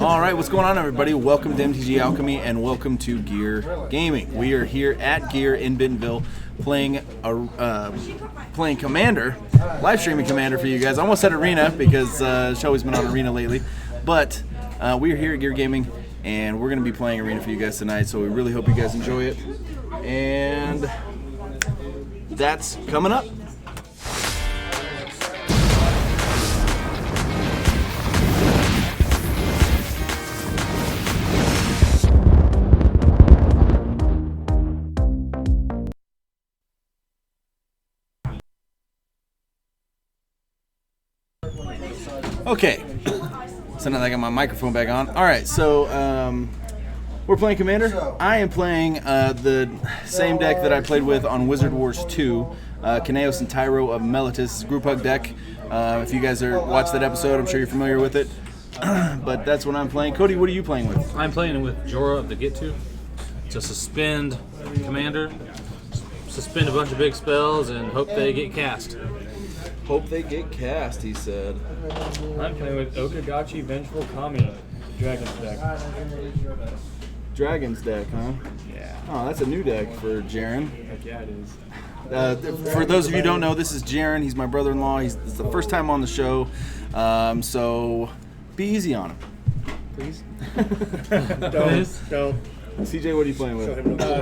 All right, what's going on, everybody? Welcome to MTGAlchemy and welcome to Gear Gaming. We are here at Gear in Bentonville playing Commander, live streaming Commander for you guys. I almost said Arena because the show has been on Arena lately, but we are here at Gear Gaming and we're going to be playing Arena for you guys tonight. So we really hope you guys enjoy it, and that's coming up. Okay, so now that I got my microphone back on. All right, so we're playing Commander. I am playing the same deck that I played with on Wizard Wars 2, Kaneos and Tyro of Melitus, group hug deck. If you guys watched that episode, I'm sure you're familiar with it. But that's what I'm playing. Cody, what are you playing with? I'm playing with Jorah of the Get To. To suspend Commander, suspend a bunch of big spells, and hope they get cast. Hope they get cast, he said. I'm playing with Okagachi Vengeful Kami, Dragon's deck. Dragon's deck, huh? Yeah. Oh, that's a new deck for Jaren. Heck yeah, it is. For those of you who don't know, this is Jaren. He's my brother-in-law. It's the first time on the show, so be easy on him. Please? Don't. CJ, what are you playing with?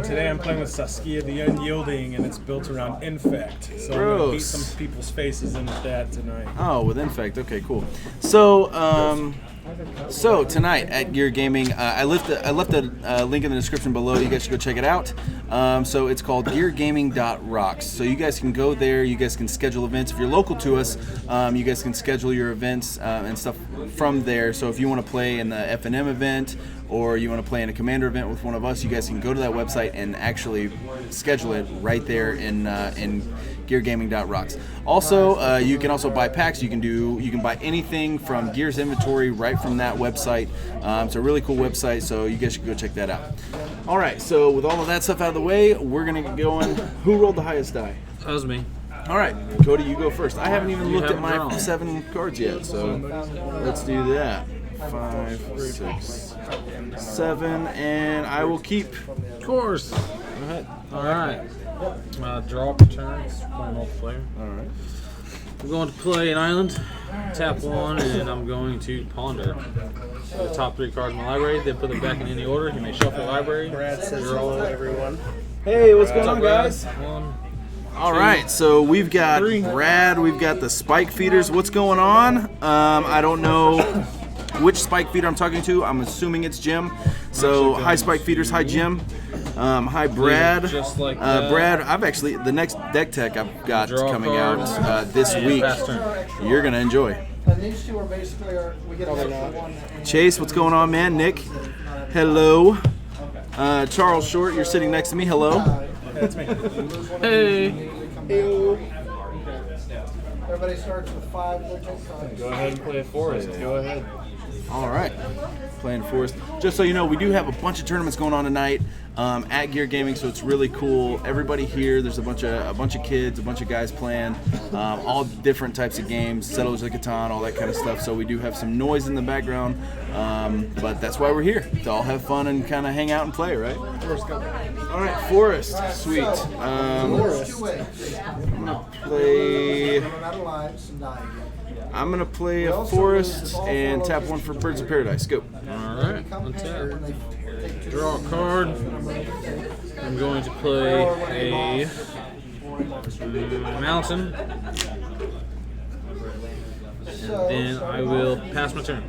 Today I'm playing with Saskia the Unyielding, and it's built around Infect. So I'm going to beat some people's faces in that tonight. Oh, with Infect. Okay, cool. So, tonight at Gear Gaming, I left a link in the description below. You guys should go check it out. So it's called geargaming.rocks. So you guys can go there. You guys can schedule events. If you're local to us, you guys can schedule your events and stuff from there. So if you want to play in the F&M event, or you want to play in a Commander event with one of us, you guys can go to that website and actually schedule it right there in geargaming.rocks. Also, you can also buy packs. You can buy anything from Gear's inventory right from that website. It's a really cool website, so you guys should go check that out. All right, so with all of that stuff out of the way, we're gonna get going. Who rolled the highest die? That was me. All right, Cody, you go first. I haven't even looked at my 7 cards yet, so let's do that. 5, 6, 7, and I will keep. Of course. Go ahead. All right. Draw up turns. Play multiplayer. All right. I'm going to play an island, tap 1, and I'm going to ponder the top 3 cards in my library. Then put them back in any order. You may shuffle your library. Brad says hello, everyone. Hey, what's going on, guys? 1. All right, so we've got Brad. We've got the SpikeFeeders. What's going on? I don't know which SpikeFeeder I'm talking to. I'm assuming it's Jim. So hi SpikeFeeders, hi Jim, hi Brad. Just like Brad, I've actually the next deck tech I've got coming out this week. You're gonna enjoy. And these two are basically we get over one. Chase, what's going on, man? Nick, hello. Charles Short, you're sitting next to me. Hello. That's me. Hey. Everybody starts with 5. Go ahead and play a forest. Go ahead. All right, playing Forest. Just so you know, we do have a bunch of tournaments going on tonight at Gear Gaming, so it's really cool. Everybody here, there's a bunch of kids, a bunch of guys playing, all different types of games, Settlers of Catan, all that kind of stuff. So we do have some noise in the background, but that's why we're here, to all have fun and kind of hang out and play, right? All right, Forest, sweet. I'm gonna play a Forest and tap 1 for Birds of Paradise. Go. All right. Untap. Draw a card. I'm going to play a mountain, and then I will pass my turn.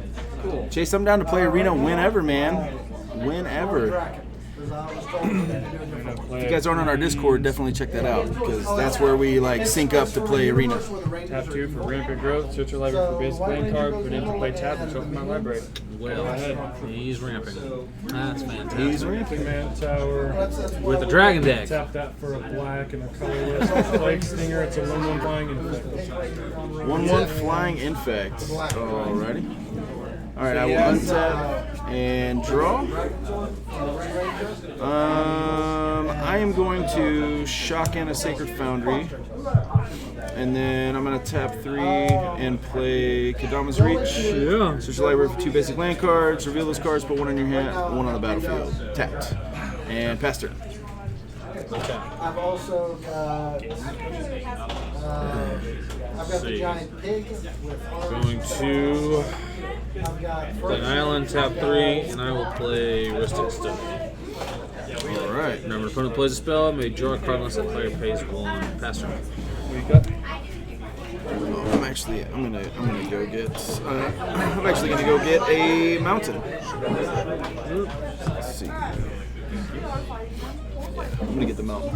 Chase, I'm down to play Arena whenever, man. Whenever. If you guys aren't on our Discord, definitely check that out, because that's where we sync up to play Arena. Tap 2 for rampant growth. Search your library for basic playing card. Put in to play tap and shuffle my library. Well, he's ramping. That's fantastic. He's ramping. Man Tower. With a dragon deck. Tap that for a black and a colorless. Plague Stinger. It's a 1/1 flying infect. 1/1 flying infect. Alrighty. Alright, I will untap and draw. I am going to shock in a Sacred Foundry. And then I'm going to tap 3 and play Kodama's Reach. Yeah. Search your library for 2 basic land cards. Reveal those cards, put 1 in your hand, 1 on the battlefield. Tapped. And pass turn. I've also got the giant pig with arms. Going to I've got play an island, tap 3, and I will play Wristed Stuff. Alright. Remember, opponent plays a spell, may draw a card unless that player pays 1. Pass turn. I'm gonna go get I'm actually gonna go get a mountain. Let's see. I'm gonna get the mountain.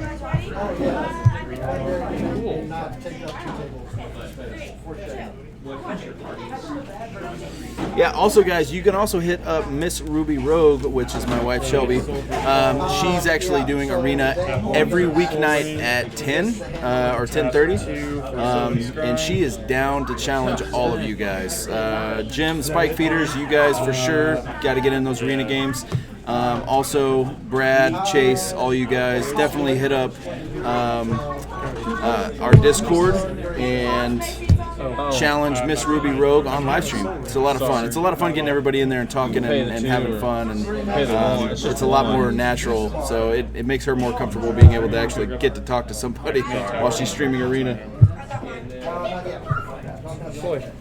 Not take up 2 tables. Yeah, also guys, you can also hit up Miss Ruby Rogue, which is my wife Shelby. She's actually doing arena every weeknight at 10 or 10:30, and she is down to challenge all of you guys. Jim, SpikeFeeders, you guys for sure got to get in those arena games. Also, Brad, Chase, all you guys, definitely hit up our Discord and challenge Miss Ruby Rogue on live stream. It's a lot of fun. It's a lot of fun getting everybody in there and talking and having fun, and it's a lot more natural. So it makes her more comfortable being able to actually get to talk to somebody while she's streaming arena.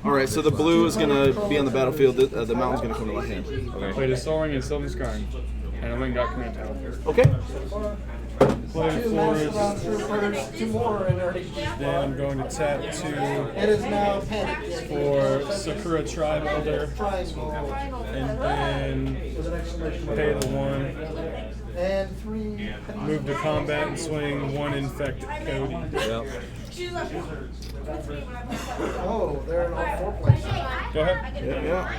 All right, so the blue is going to be on the battlefield. The mountain's going to come to my hand. Okay. Played a Soul Ring and Sylvan Scrying. And a Winged Command Tower. Okay. Played 2 Forest. troopers, 2 more, and already. Then I'm going to tap 2 It is now panic. for Sakura Tribe Elder, Triangle. and then pay the 1. And 3. Move to combat and swing 1 infect at Cody. Yep. Oh, they're in all 4 places. Go ahead. Yeah.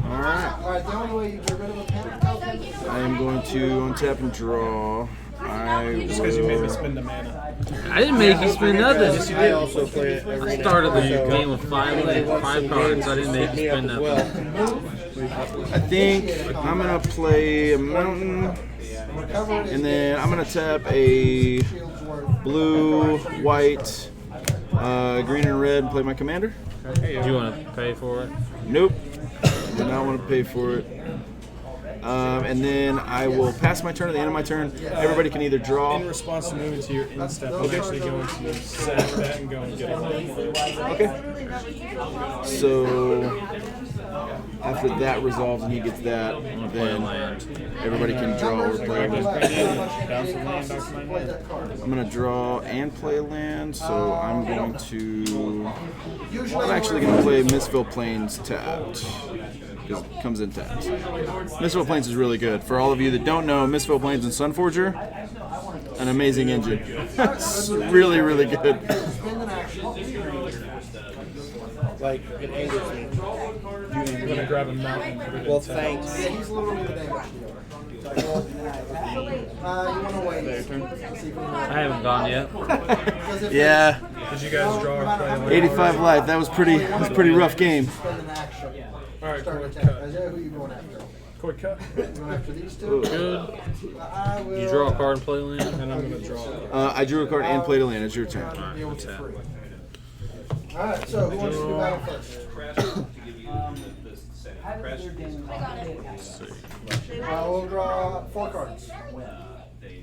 All right. All right, the only way you get rid of a panic token is I am going to untap and draw. Just because you made me spend a mana. I didn't make you spend nothing. I also play it every I night. started the game with 5 cards. I didn't make you spend nothing. I think I'm going to play a mountain, and then I'm going to tap a blue, white, green, and red and play my commander. Do you want to pay for it? Nope. I do not want to pay for it. And then I will pass my turn. At the end of my turn, everybody can either draw. In response to moving to your end step, I'm actually going to sack that and go and get it. Okay. So after that resolves and he gets that, then everybody can draw or play. Bounce the land back to my hand. I'm going to draw and play a land, so I'm going to... I'm actually going to play Mistville Plains tapped, because it comes in tapped. Mistville Plains is really good. For all of you that don't know, Mistville Plains and Sunforger, an amazing engine. It's really, really good. Like, it angers me. I'm going to grab a mountain. Well, thanks. Yeah, he's literally the damage dealer. You want to wait. I haven't gone yet. Yeah, Did you guys draw or play a land? 85 life. That was pretty rough game. Spend an action. Alright, Start quick attack. cut. Isaiah, who are you going after? Quick cut. Going after these 2? Good. I will You draw a card and play land. And I'm going to draw. I drew a card and played a land. It's your turn. deal with it free. Alright, so who wants to do battle first? We'll draw 4 cards.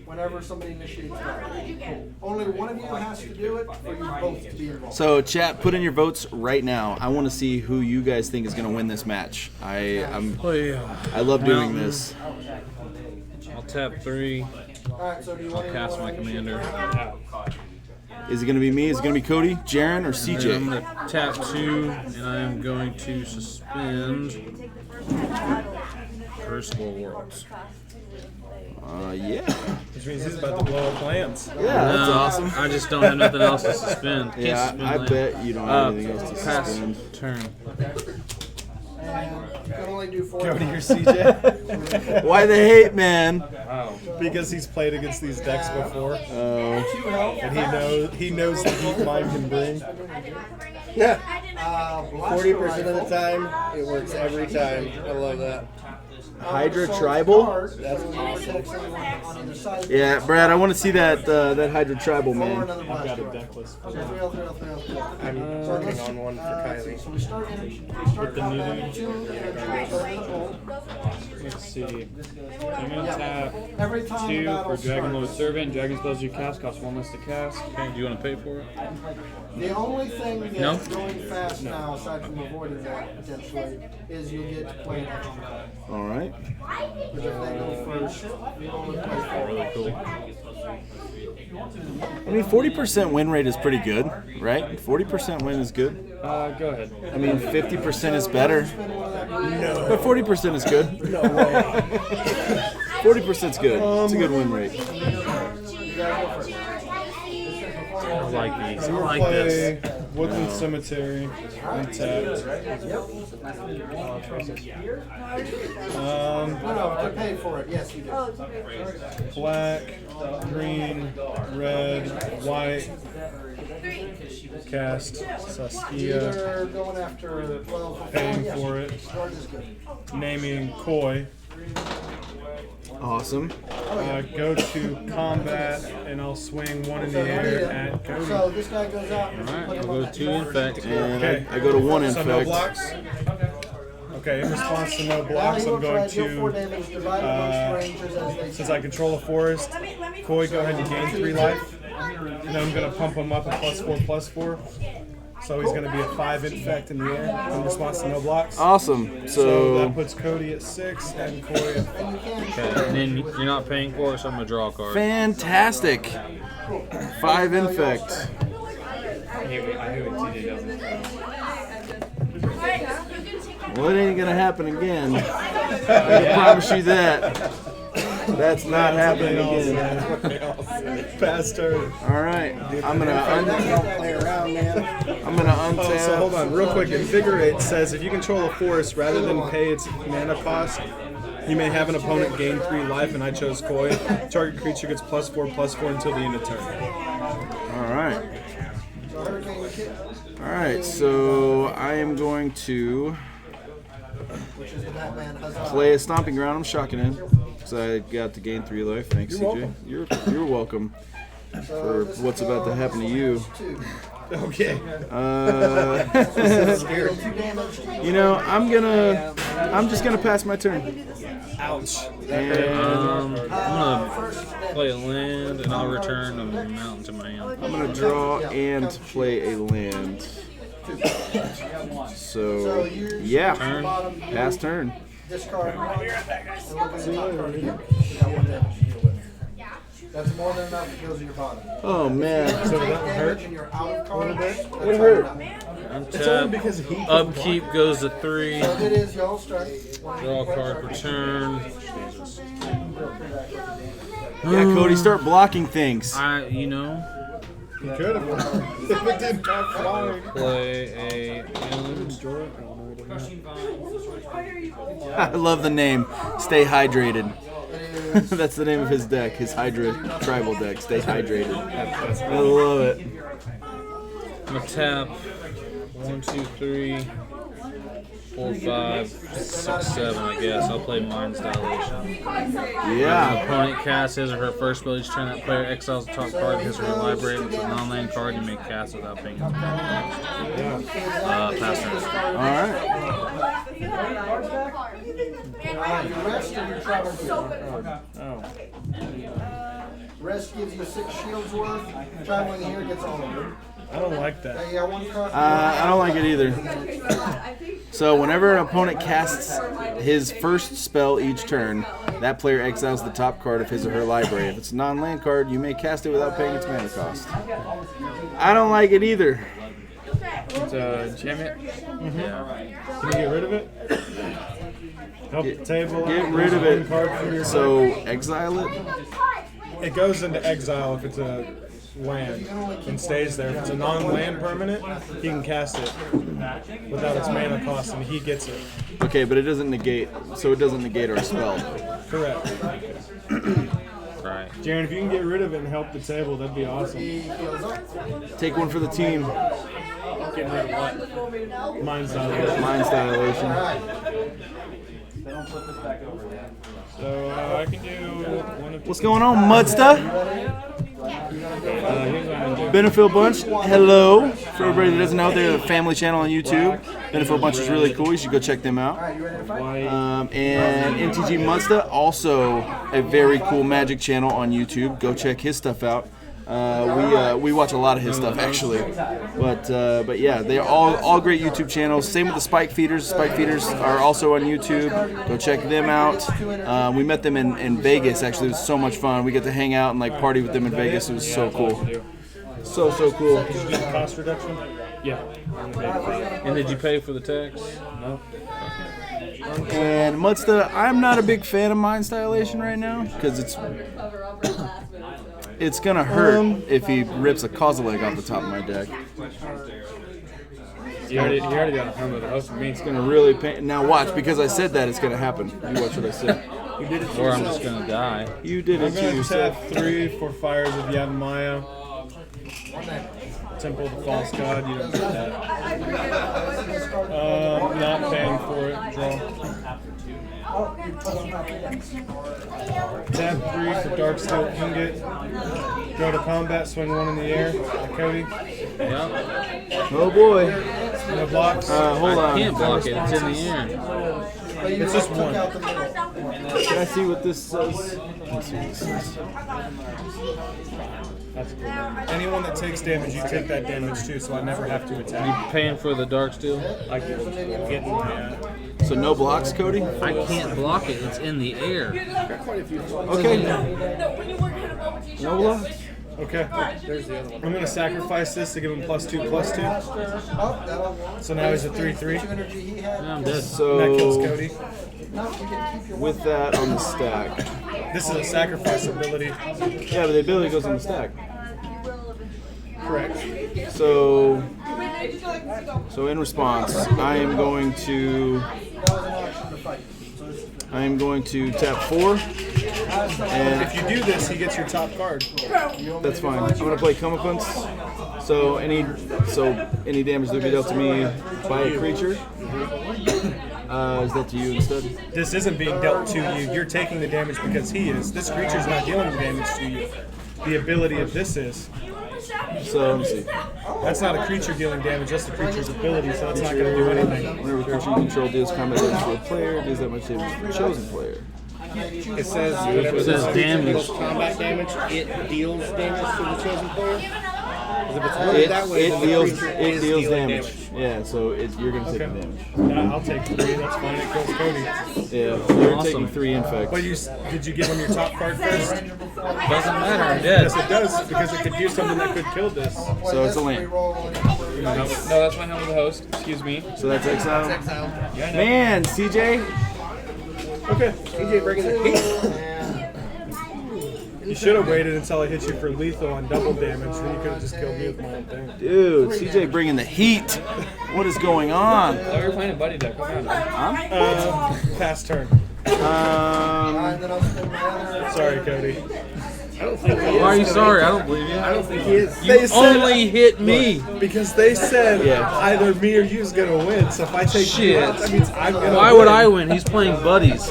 Whenever somebody initiates battle. Only one of you has to do it for you both to be involved. So, chat, put in your votes right now. I want to see who you guys think is going to win this match. I love doing this. I'll tap 3. Alright, so do you want to Cast my commander. Is it going to be me? Is it going to be Cody, Jaren, or And I'm CJ? going to tap 2, and I am going to suspend Crucible Worlds. Yeah. Which means he's about to blow up plans. Yeah, that's No, awesome. I just don't have nothing else to suspend. Can't Yeah, suspend I land. bet you don't have anything else to Pass suspend. turn. You can only do 4 Cody or cards. CJ? Why the hate, man? Because he's played against these decks before, Oh, 2 health. and he knows the heat mine can bring. Yeah. 40% of the time, it works every time. I love that. Hydra So Tribal? cards, protects anyone on either side. Yeah, Brad, I want to see that that Hydra Tribal, Or man. another I've got a blaster. deck list. Okay, 3L, 3L, 3L, 3L. I'm working on one for Kylie. So we start combat 2, Let's see. I'm gonna tap every time the 2 battle for Dragon Lord starts. Servant. Dragon spells you cast cost 1 less to cast. Okay, do you want to pay for it? The only thing that's No? going fast now, aside from avoiding that potentially, is you get to play an extra card. All right. But if they go first, you only play 4. I mean, 40% win rate is pretty good, right? 40% win is good. Go ahead. I mean, 50% is better. No. But 40% is good. No way. 40% is good. It's a good win rate. I like these. I We'll like play this. Woodland Cemetery. Untapped. No, to pay for it, yes, you do. Black, green, red, white. Cast Saskia. Either going after 12 Paying for it. George is good. Naming Koi. Awesome. Go to combat, and I'll swing one in the air at Cody. So this guy goes out and Alright, put I'll him go on that 2 infect. And Okay. I go to 1 So no infect. blocks? Okay, in response to no Now blocks, he I'm will try going to deal 4 to, damage divided amongst rangers as they since I control a forest, Koi, go ahead and gain 3 life. And then I'm going to pump him up a +4/+4. So he's going to be a 5 infect in the air in response to no blocks. Awesome. So So, that puts Cody at 6 and Koi at 5. Okay, and then you're not paying for it, so I'm going to draw a card. fantastic. 5 infect. I hate when TJ does this. Well, it ain't gonna happen again. I can promise you that. That's not happening again. Fast turn. All right, I'm gonna Play around, man. Oh, so hold untap. on, real quick. Invigorate says if you control a forest, rather than pay its mana cost, you may have an opponent gain 3 life, and I chose Koi. Target creature gets +4/+4 until the end of turn. All right. All right. So I am going to play a stomping ground. I'm shocking in because I got to gain 3 life. Thanks, CJ. You're welcome for what's about to happen to you. Okay. You know, I'm just gonna pass my turn. Ouch. I'm gonna play a land and I'll return a mountain to my hand. I'm gonna draw and play a land. So yeah, pass turn. discard 1 and look at the top card again. You got 1 damage to deal with. That's more than enough that goes in your bottom. Oh man. So take damage and you're out of cards. What hurt? Untap. Upkeep goes to 3. So it is y'all's turn. Draw a card per turn. Yeah, Cody, start blocking things. You could have. If it didn't have flying. Play a island. I love the name. Stay hydrated. That's the name of his deck, his Hydra tribal deck. Stay hydrated. I love it. I'm gonna tap 1, 2, 3, 4, 5, 6, 7. I guess I'll play Mind's Dilation. Yeah. Opponent casts his or her first spell each turn. That player exiles the top card of his or her library. If it's a non-land card, you may cast without paying its mana cost. Pass turn. All right. Rest and your travel gear. Rest gives you 6 shields worth. Traveling here gets all of them. I don't like that. You got 1 card. I don't like it either. So whenever an opponent casts his first spell each turn, that player exiles the top card of his or her library. If it's a non-land card, you may cast it without paying its mana cost. I don't like it either. Jam it. Can you get rid of it? Help the table. Get rid of it. Card from your So exile it. It goes into exile if it's a land and stays there. If it's a non-land permanent, he can cast it without its mana cost, and he gets it. Okay, but it doesn't negate. So it doesn't negate our spell. Correct. Right. Jaren, if you can get rid of it and help the table, that'd be awesome. Take one for the team. Getting rid of what? Mind's Dilation. Mind's Dilation. So I can do one of What's going on, Mudsta? here's what I'm gonna do. Bentonville Bunch, hello. For everybody that doesn't know, they're a family channel on YouTube. Bentonville Bunch is really cool. You should go check them out. And MTG Mudsta, also a very cool Magic channel on YouTube. Go check his stuff out. We watch a lot of his stuff actually, but yeah, they're all great YouTube channels. Same with the SpikeFeeders. SpikeFeeders are also on YouTube. Go check them out. We met them in Vegas actually. It was so much fun. We get to hang out and like party with them in Vegas. It was so cool. So cool. Did you do the cost reduction? Yeah. And did you pay for the tax? No. And Mudsta, I'm not a big fan of Mind Stylation right now because it's gonna hurt if he rips a Kozilek off the top of my deck. You already got a home with the host for me. It's gonna really pain. Now watch, because I said that, it's gonna happen. You watch what I said. You did it to Or I'm yourself. just gonna die. You did I'm it to going to yourself. tap 3 for Fires of Yavimaya. Temple of the False God, you don't get that. Not paying for it. Draw. Tap 3 for Darksteel Ingot. Go to combat, swing 1 in the air. Cody. Yeah. Oh boy. No blocks. Hold I on. can't block it. It's in the air. It's just 1. Can I see what this says? Let's see what this says. That's cool. Anyone that takes damage, you take that damage too, so I never have to attack. You paying for the dark steel? I can get So no blocks, Cody? I can't block it. It's in the air. Okay. No blocks. Okay. I'm going to sacrifice this to give him +2/+2. So now he's a 3/3. Yeah, I'm dead. So That kills Cody. with that on the stack. This is a sacrifice ability. Yeah, but the ability goes on the stack. Correct. So in response, I am going to tap 4. And If you do this, he gets your top card. that's fine. I'm gonna play Comeuppance. So any damage that be dealt to me by a creature, is that to you instead? This isn't being dealt to you. You're taking the damage because he is. This creature's not dealing the damage to you. The ability of this is. So let me see. That's not a creature dealing damage. That's the creature's ability, so it's not going to do anything. Whenever a creature you control deals combat damage to a player, deals that much damage to the chosen player. It says whatever It says this damage. deals combat damage, it deals damage to the chosen player. 'Cause if it's worded that way, It then the deals creature is deals dealing damage. Yeah, so you're gonna take the damage. I'll take 3. That's fine. It kills Cody. Yeah, you're Awesome. taking 3 infect. But did you give him your top card first? Doesn't matter. I'm dead. Yes, it does, because it could do something that could kill this. So it's a land. No, that's my home with the host. Excuse me. So that's exile. exile. Man, CJ. Okay. TJ bringing the heat. You should have waited until I hit you for lethal on double damage, then you could have just killed me with my own thing. Dude, CJ bringing the heat. What is going on? Oh, you're playing a buddy deck. Come on. Pass turn. Sorry, Cody. I don't think he Why are you is. sorry? I don't believe you. I don't think he is. They said, Only hit me. because they said Yeah. either me or you's gonna win. So if I take you Shit. out, that means I'm gonna Why win. would I win? He's playing buddies.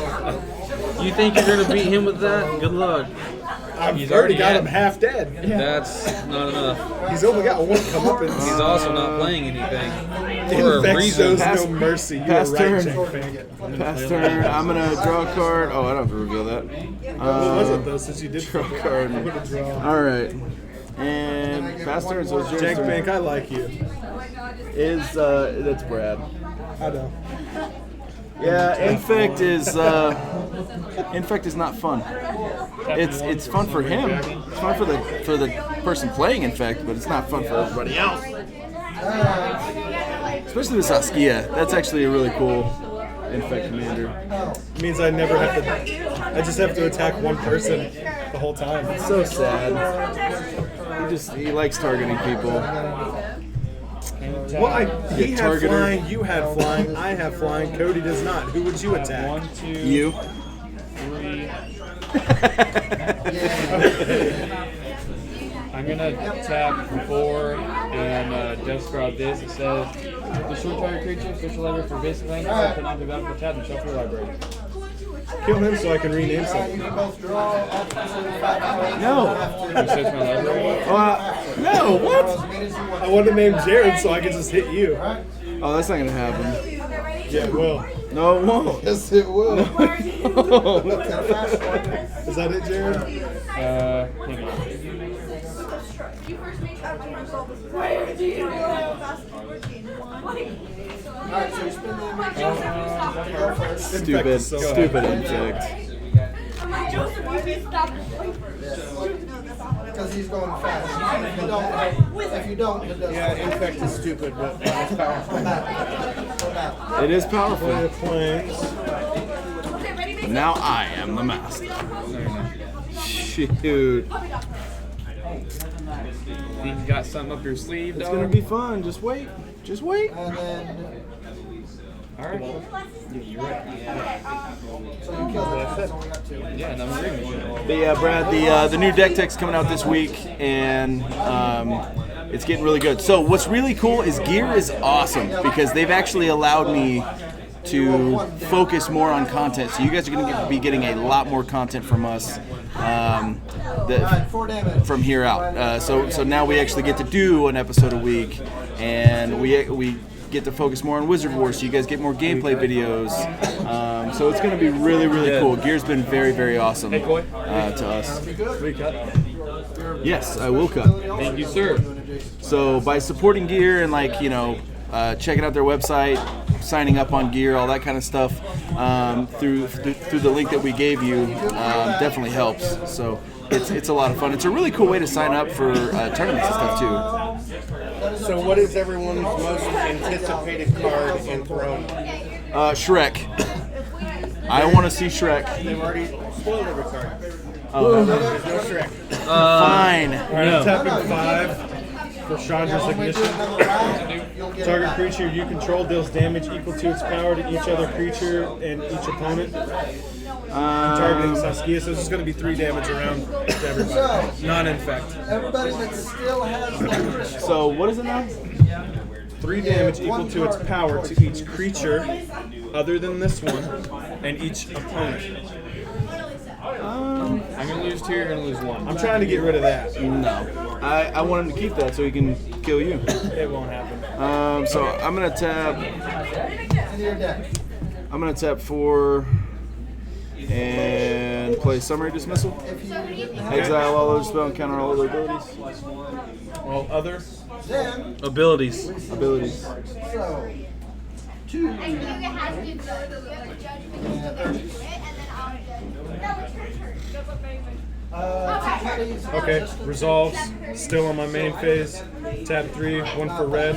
You think you're gonna beat him with that? Good luck. I've already got him half dead. That's not enough. He's only got 1 comeuppance. He's also not playing anything for a Infect reason. shows no mercy. You're pass right, turn. Jake Fink. Pass turn. I'm gonna draw a card. Oh, I don't have to reveal that. What was it though? Since you did Draw a card. I'm gonna draw. All right. And pass turn. So it's your Jake turn. Fink, I like you. That's Brad. I know. Yeah, infect is not fun. It's fun for him. It's fun for the person playing infect, but it's not fun for everybody else. Especially with Saskia. That's actually a really cool infect commander. It means I never have to. I just have to attack one person the whole time. It's so sad. He likes targeting people. Well, he had targeter. flying, you had flying, I have flying, Cody does not. Who would you attack? 1, 2, You. 3. I'm gonna tap 4 and death scribe this. It says the short target creature, special lever for basic language, put on the battlefield tab and shuffle your library. Kill him so I can rename something. You can both draw absolutely 5 cards. No. You search my library. No, what? As many as you want. I want to name Jared so I can just hit you. Oh, that's not gonna happen. Yeah, it will. No, it won't. Yes, it will. Is that it, Jared? Hang on. Alright, so you spin the go first. Stupid, stupid insect. Because he's going fast. If you don't, it does. Yeah, Infect is stupid, but it's powerful. It is powerful. Planes. Now I am the master. Shoot. You got something up your sleeve, It's dog? gonna be fun. Just wait. Just wait. And then, Alright. so you killed it. It's only got 2. Yeah, and I'm agreeing with you. But yeah, Brad, the new deck tech's coming out this week, and it's getting really good. So what's really cool is Gear is awesome because they've actually allowed me to focus more on content. So you guys are going to be getting a lot more content from us Alright, 4 damage. from here out. So now we actually get to do an episode a week, and we get to focus more on Wizard Wars, so you guys get more gameplay videos. So it's going to be really, really cool. Gear's been very, very awesome to us. Yes, I will cut. Thank you, sir. So by supporting Gear and checking out their website, signing up on Gear, all that kind of stuff through the link that we gave you definitely helps. So it's a lot of fun. It's a really cool way to sign up for tournaments and stuff too. So what is everyone's most anticipated card in Throne? Shrek. I want to see Shrek. They've already spoiled every card. Oh, There's no Shrek. fine. Alright, I'm tapping 5 for Chandra's Ignition. Target creature you control deals damage equal to its power to each other creature and each opponent. Targeting Saskia, so this is going to be 3 damage around to everybody. Non-infect. Everybody that still has the crystal. So what is it now? 3 damage equal to its power to each creature other than this one and each opponent. I'm gonna lose 2, you're gonna lose 1. I'm trying to get rid of that. No. I want him to keep that so he can kill you. It won't happen. So I'm gonna tap. Into your deck. I'm gonna tap 4 and play Summary Dismissal. Exile all other spell and counter all other abilities. All other? Then, Abilities. Abilities. so, 2. Okay, resolves. Still on my main phase. Tap 3, 1 for red.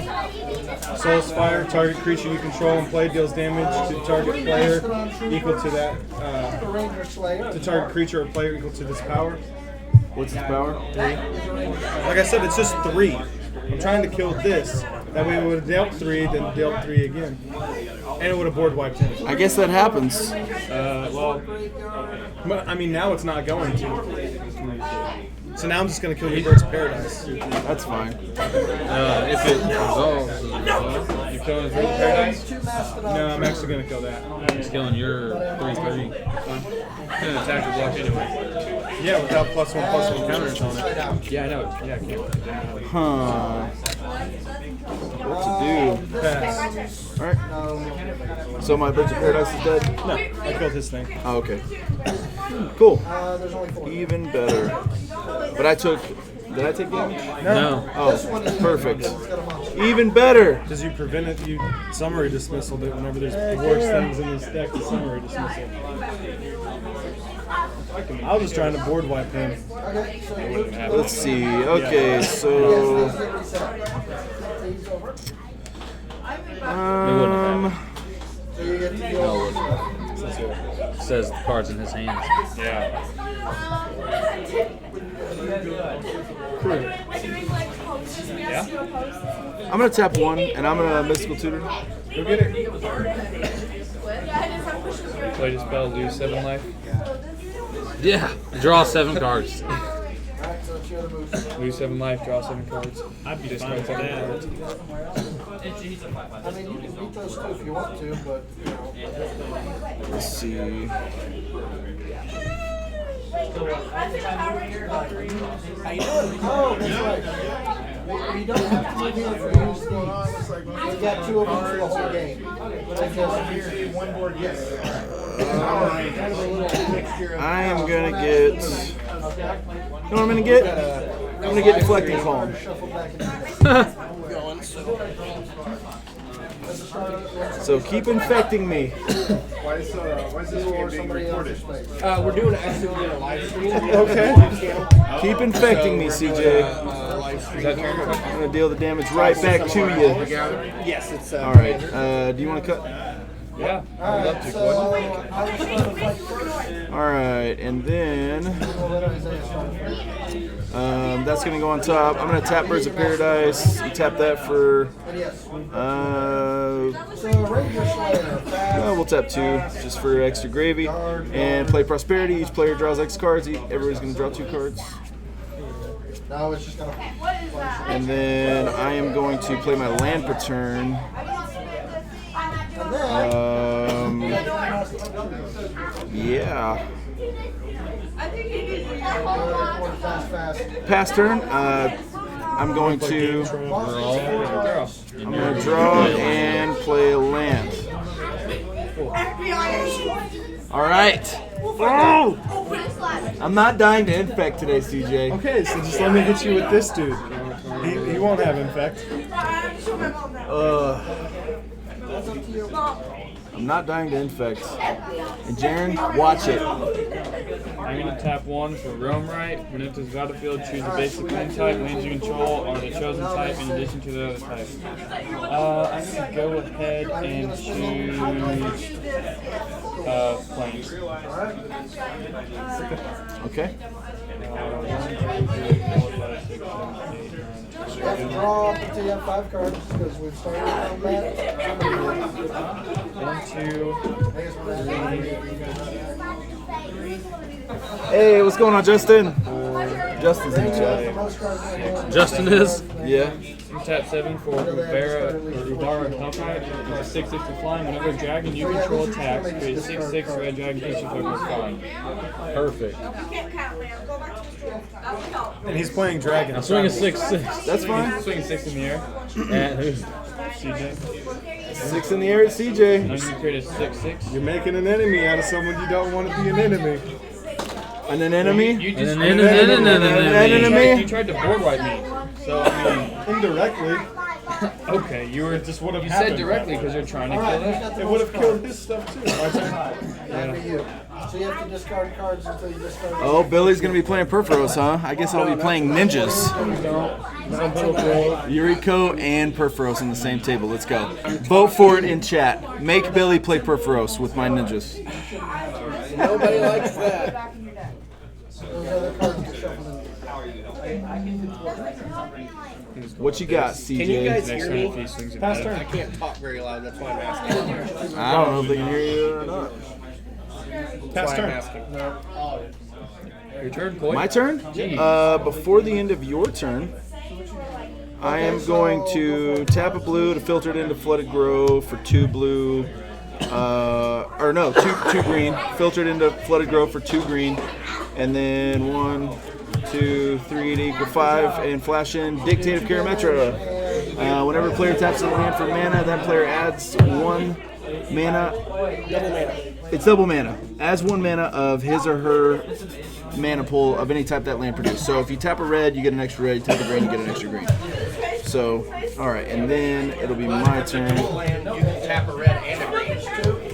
Soul's Fire. Target creature you control and play deals damage to target player equal to that. Ranger Slayer. To target creature or player equal to this power. What's his power? 3. Like I said, it's just 3. I'm trying to kill this. That way it would have dealt 3, then dealt 3 again. And it would have board wiped him. I guess that happens. Well, I mean, now it's not going to. So now I'm just going to kill you Birds of Paradise. That's fine. If it resolves, You're killing his Bird of Paradise? 2 Mastodon. No, I'm actually going to kill that. it's killing your 3/3. Gonna attack your block anyway. Yeah, without +1/+1 counters on it. Yeah, I know. Yeah, I can't. Huh. What to do? Pass. Alright. So my Birds of Paradise is dead? No, I killed his thing. Oh, okay. Cool. There's only 4. Even better. But I took. Did I take damage? No. Oh, perfect. Even better. Because you prevented you summary dismissal it whenever there's worse things in this deck to summary dismissal. I was just trying to board wipe him. Let's see. Okay, so. So you get to deal Says the cards in his hands. Yeah. I'm gonna tap 1 and I'm gonna Mystical Tutor. Go get it. Play the spell, lose 7 life. Yeah. Draw 7 cards. Lose 7 life, draw 7 cards. I'd be Discard fine with 7 that. cards. I mean, you can beat those two if you want to, but, you know. Let's see. Oh, that's right. You don't have to move in for use these. We've got 2 of them for the whole game. One board, yes. I am gonna get. You know what I'm gonna get? I'm gonna get Deflecting Calm. So keep infecting me. Why is this game being recorded? We're doing actually doing a live stream. Okay. Keep infecting me, CJ. I'm gonna deal the damage right back to you. Yes, it's. All right. Do you want to cut? Yeah. Alright, so I will start to fight first. All right, and then We'll let Isaiah start first. that's gonna go on top. I'm gonna tap Birds of Paradise. You tap that for. And yes, So Ranger Slayer, fast. we'll tap 2 just for extra gravy, and play Prosperity. Each player draws X cards. Everybody's gonna draw 2 cards. No, it's just gonna. And then I am going to play my land per turn. And then. Yeah. Fast. Pass turn. I'm going to draw and play a land. All right. Oh! I'm not dying to infect today, CJ. Okay, so just let me hit you with this dude. He won't have infect. I'm not dying to infect. And Jaren, watch it. I'm going to tap 1 for Roam Right. When it enters the battlefield, choose a basic land type. Lands you control are the chosen type in addition to the other type. I'm going to go ahead and choose Plains. Okay. 1, 2, 3, 4, 5, 6, 7, 8, 9, 10, You have to draw up until you have 5 cards because we've started combat. 1, 2, Hey, what's going on, Justin? Justin's in the chat. Justin is. Yeah. you tap 7 for Ubara Hellkite. It's a 6/6 to flying. Whenever a dragon you control attacks, create a 6/6 red dragon creature token is flying. Perfect. And he's playing dragon. I'm swinging 6/6. That's fine. Swinging 6 in the air. And who's CJ. 6 in the air at CJ. I'm going to create a 6/6. You're making an enemy out of someone you don't want to be an enemy. And an enemy? You just An enemy? You tried to board wipe me. So, I mean, Indirectly. okay, you were just would have You happened. said directly because you're trying to kill that. It would have killed his stuff too. That'd be you. So you have to discard cards until you discard. Oh, Billy's going to be playing Perforos, huh? I guess I'll be playing Ninjas. Yuriko and Perforos on the same table. Let's go. Vote for it in chat. Make Billy play Perforos with my Ninjas. Nobody likes that. Those other cards get shuffled in. What you got, CJ? Can you guys Next hear turn, if me? he swings it Pass back. I can't talk very loud, that's why I'm asking. I don't know if they can hear you or not. Pass That's why I'm turn. asking. Your turn, boy. My turn? Before the end of your turn, I am going to tap a blue to filter it into Flooded Grove for 2 blue. Or no, two green. Filter it into Flooded Grove for 2 green. And then 1, 2, 3 to equal 5. And flash in Dictative Karametra. Whenever a player taps the land for mana, that player adds 1 mana. Double mana. It's double mana. Adds 1 mana of his or her mana pool of any type that land produced. So if you tap a red, you get an extra red. You tap a green, you get an extra green. So, alright, and then it'll be my turn. You can tap a red and a green.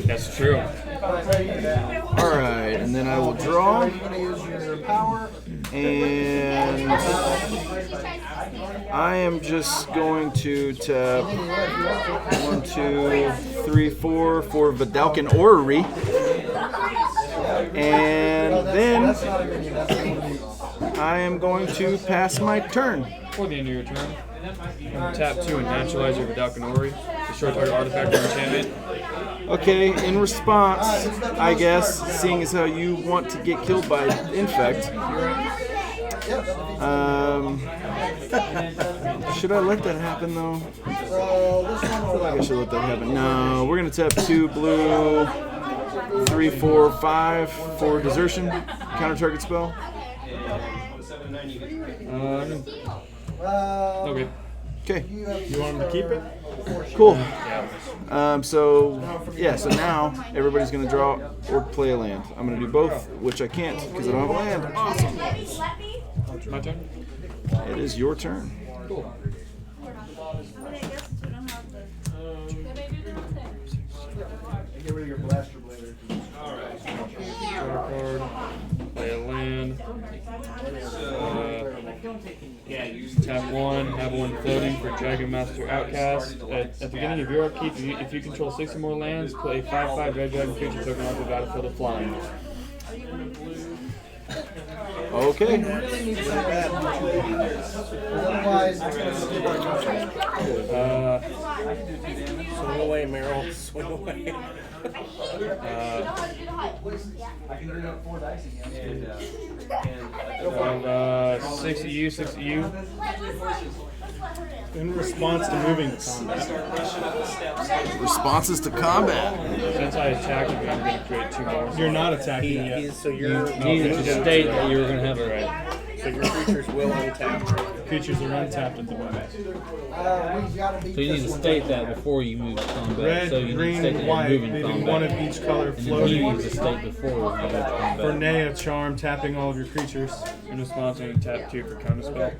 That's true. Alright, and then I will draw. You're going to use your power. And I am just going to tap 1, 2, 3, 4 for Vidalcan Orrery. And then I am going to pass my turn. Before the end of your turn, you can tap 2 and naturalize your Vidalcan Ori. Destroy target artifact or enchantment. Okay, in response, I guess, seeing as how you want to get killed by Should I let that happen though? So this one I feel like I should let that happen. No, we're gonna tap 2 blue, 3, 4, 5 for desertion. Counter target spell. Okay. Okay. You want him to keep it? Cool. So now everybody's gonna draw or play a land. I'm gonna do both, which I can't because I don't have a land. Awesome. My turn? It is your turn. Cool. Get rid of your blaster blader. Draw a card. Play a land. Tap 1, have 1 floating for Dragon Master Outcast. At the beginning of your upkeep, if you control 6 or more lands, put a 5/5 red dragon creature token onto the battlefield of flying. Okay. Otherwise, it's going to skip our Swing away, Meryl. Swing away. 6 of you, 6 of you. In response to moving to combat. Responses to combat. Since I attacked you, I'm going to create 2 more. You're not attacking yet. So you're You needed to state that you were going to have it right. so your creatures will untap. Creatures are untapped at the moment. we've got to beat So you need to this one. state that before you move to combat. Red, so you need to green, state that white, you're moving leaving combat. one of each color And then he floating. needs to state before you move to combat. For Naya Charm, tapping all of your creatures. In response, I'm going to tap 2 for counter spell.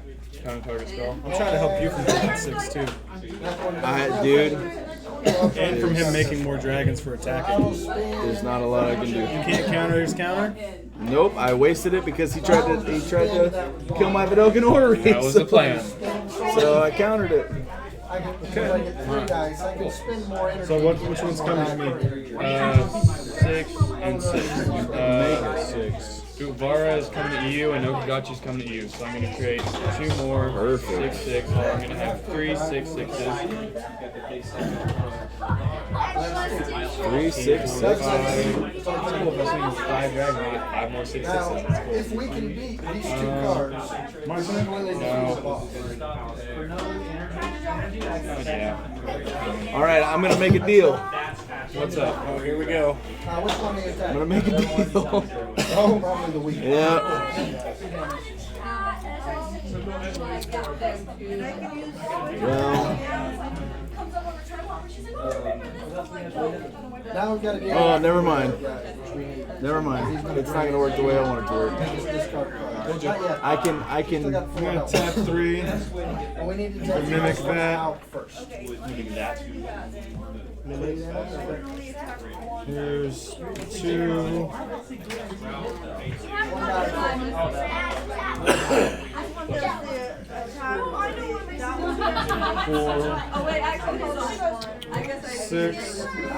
Counter target spell. I'm trying to help you from taking 6 too. Dude, And from him making more dragons for attacking. there's not a lot I can do. You can't counter his counter? Nope, I wasted it because he tried to kill my Vidogan Orrery. That was the plan. So I countered it. I can, if I get 3 dice, I can spend more energy. So which one's coming to me? 6 and 6. 6. Uvara is coming to you and Okagachi is coming to you. So I'm going to create 2 more. Perfect. 6, 6. So I'm going to have 3 6 6s. 3, 6, 6. 5 dragons. 5 more 6 Now, 6s. That's cool. if we can beat these 2 cards, we completely lose the boss. Yeah. All right, I'm gonna make a deal. What's up? Oh, here we go. Which one do you attack? I'm gonna make a deal. Oh, probably the weak. Yeah. Well, Now we've got to deal oh, with never mind. which we need. Never mind. It's not gonna work the way I want it to work. Just discard cards. Not yet. I can. Still got 4 I'm gonna health. tap 3. Well, we need to take Mimic this one that. out first. Here's 2. I guess I 6. You may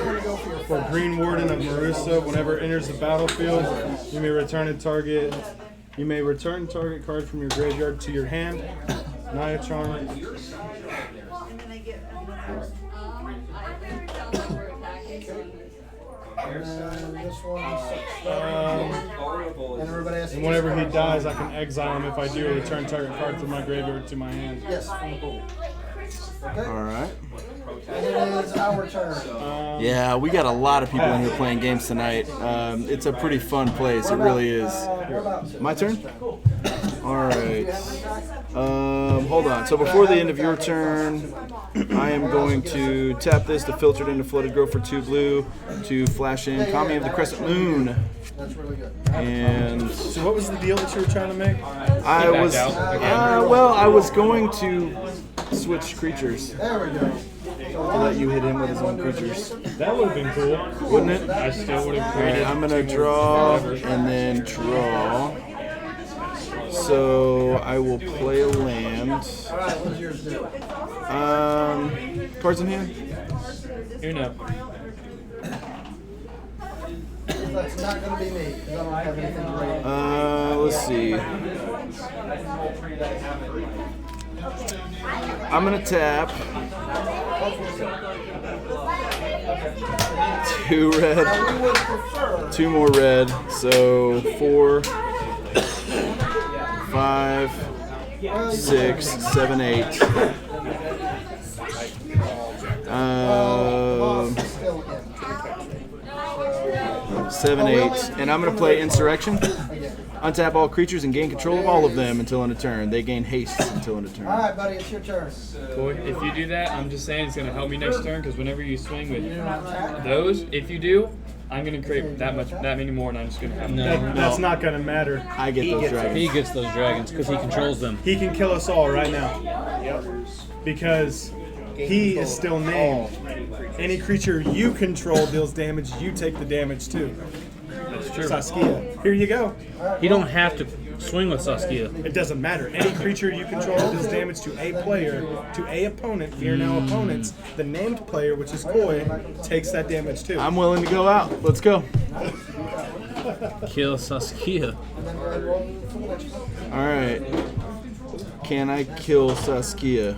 want to go for your For Green Warden of Marusa, whenever it enters the battlefield, you may return target card from your graveyard to your hand. Naya Charm. this one. And everybody has to And whenever he dies, I can exile him. If I do, return target card from my graveyard to my hand. Yes, from the pool. Okay. All right. And it is our turn. Yeah, we got a lot of people in here playing games tonight. It's a pretty fun place. It really is. My turn? All right. Hold on. So before the end of your turn, I am going to tap this to filter it into Flooded Grove for 2 blue to flash in Kami of the Crescent Moon. That's really good. And So what was the deal that you were trying to make? I was, I was going to switch creatures There we go. to let you hit him with his own creatures. That would have been cool. Wouldn't it? I still would have All right, created. I'm gonna draw and then draw. So I will play a land. All right, what's yours do? Cards in hand. You know. That's not going to be me because I don't have anything to rate. Let's see. I'm gonna tap 2 red, 2 more red, so 4, 5, 6, 7, 8. Still in. 7, 8. And I'm going to play Insurrection. Untap all creatures and gain control of all of them until end of turn. They gain haste until end of turn. All right, buddy, it's your turn. Boy, if you do that, I'm just saying it's going to help me next turn because whenever you swing with those, if you do, I'm going to create that many more, and I'm just going to have That's not going to matter. I get those dragons. He gets those dragons because he controls them. He can kill us all right now. Because he is still named. Any creature you control deals damage, you take the damage too. That's true. Saskia, here you go. He don't have to swing with Saskia. It doesn't matter. Any creature you control deals damage to a player, to a opponent, fear now opponents. The named player, which is Koi, takes that damage too. I'm willing to go out. Let's go. Kill Saskia. Alright. Can I kill Saskia?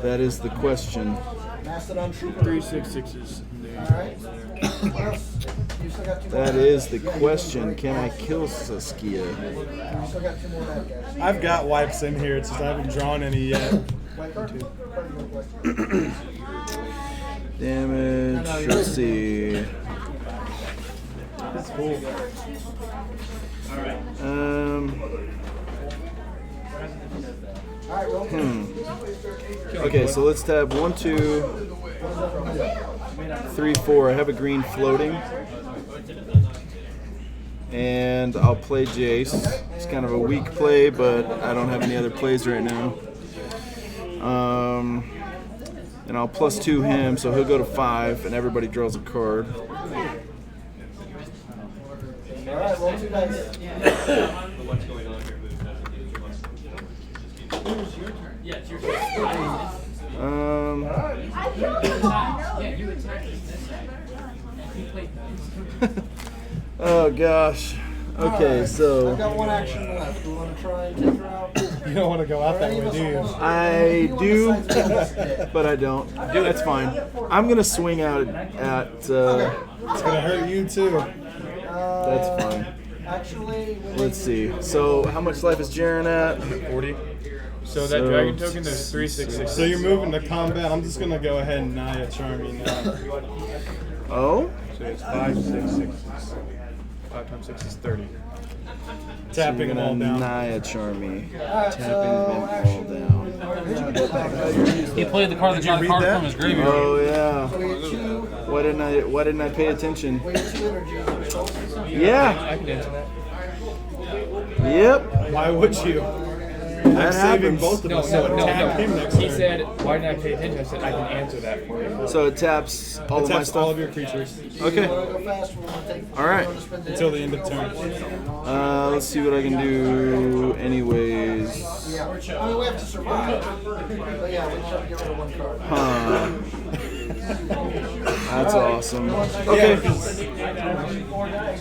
That is the question. Mastodon Trooper. 3 6/6s. All right. What else? You still got 2 more. That is the question. Can I kill Saskia? You still got 2 more bad guys. I've got wipes in here. It's just I haven't drawn any yet. White card? What card do you want to play? Damage. Let's see. That's cool. All right, roll. Okay, so let's tab 1, 2, 3, 4. I have a green floating. And I'll play Jace. It's kind of a weak play, but I don't have any other plays right now. And I'll +2 him, so he'll go to 5, and everybody draws a card. All right, roll 2 dice. Oh gosh. Okay, so I've got 1 action left. Do you want to try and take her out? You don't want to go out that way, do you? I do, but I don't. That's fine. I'm gonna swing out at. It's gonna hurt you too. That's fine. Actually, Let's see. So how much life is Jaren at? 40. So that dragon token, there's 3 6/6. So you're moving to combat. I'm just gonna go ahead and Naya charm you now. Oh? So it's 5 6 6. 5 times 6 is 30. Tapping them all down. Naya Charmy. Tapping them all down. He played the card that got a card from his graveyard. Oh yeah. Why didn't I pay attention? Yeah. I can answer that. Yep. Why would you? That I'm saving happens. both of No, us. no, So no, tap him no. next He turn. said, why didn't I pay attention? I said, I can answer that for you. So it taps all It of my taps all stuff. of your creatures Okay. All right. until the end of turn. Let's see what I can do. Anyways. Yeah, I mean, we have to survive. But yeah, we just have to get rid of 1 card. Huh. That's awesome. Okay.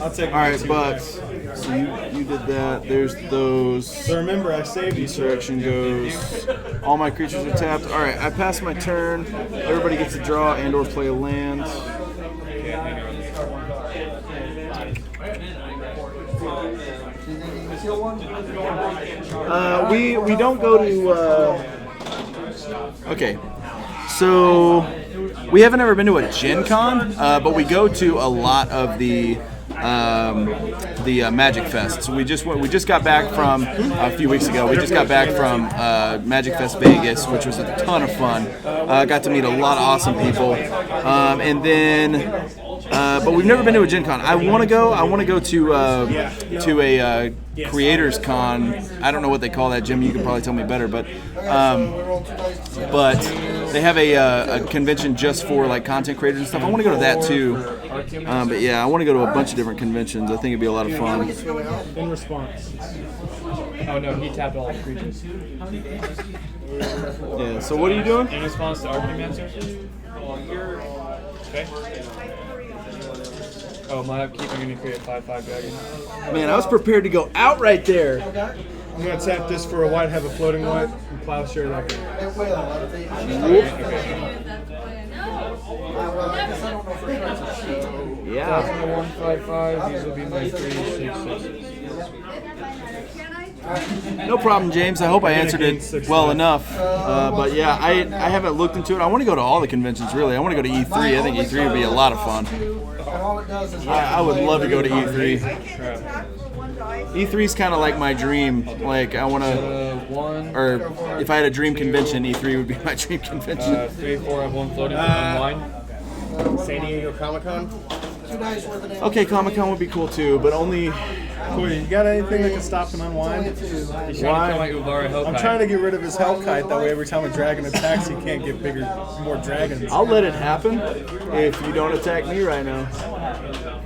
I'll take. All right, two but back. so you did that. There's those. So remember, I saved you. Insurrection goes. All my creatures are tapped. All right, I pass my turn. Everybody gets to draw and/or play a land. We don't go to. Okay, so we haven't ever been to a Gen Con, but we go to a lot of the Magic Fest. So we just got back from a few weeks ago. We just got back from Magic Fest Vegas, which was a ton of fun. Got to meet a lot of awesome people, and then. But we've never been to a Gen Con. I want to go. I want to go to a Creators Con. I don't know what they call that, Jim. You can probably tell me better. But they have a convention just for like content creators and stuff. I want to go to that too. But yeah, I want to go to a bunch of different conventions. I think it'd be a lot of fun. In response. Oh no, he tapped all the creatures. Yeah. So what are you doing? In response to Archimancer. Okay. Oh, my upkeep, I'm going to create a 5/5 dragon. Man, I was prepared to go out right there. I'm gonna tap this for a white, have a floating white, and plowshare that guy. Yeah. 1/5/5. These will be my 3 6/6s. No problem, James. I hope I answered it well enough. But yeah, I haven't looked into it. I want to go to all the conventions, really. I want to go to E3. I think E3 would be a lot of fun. I would love to go to E3. E3's kind of like my dream. Like, I want to, or if I had a dream convention, E3 would be my dream convention. 3, 4, I have one floating online. San Diego Comic-Con. Okay, Comic-Con would be cool too, but only... Cool, you got anything that can stop an unwind? Why? I'm trying to get rid of his Hellkite, that way every time a dragon attacks, he can't get more dragons. I'll let it happen if you don't attack me right now.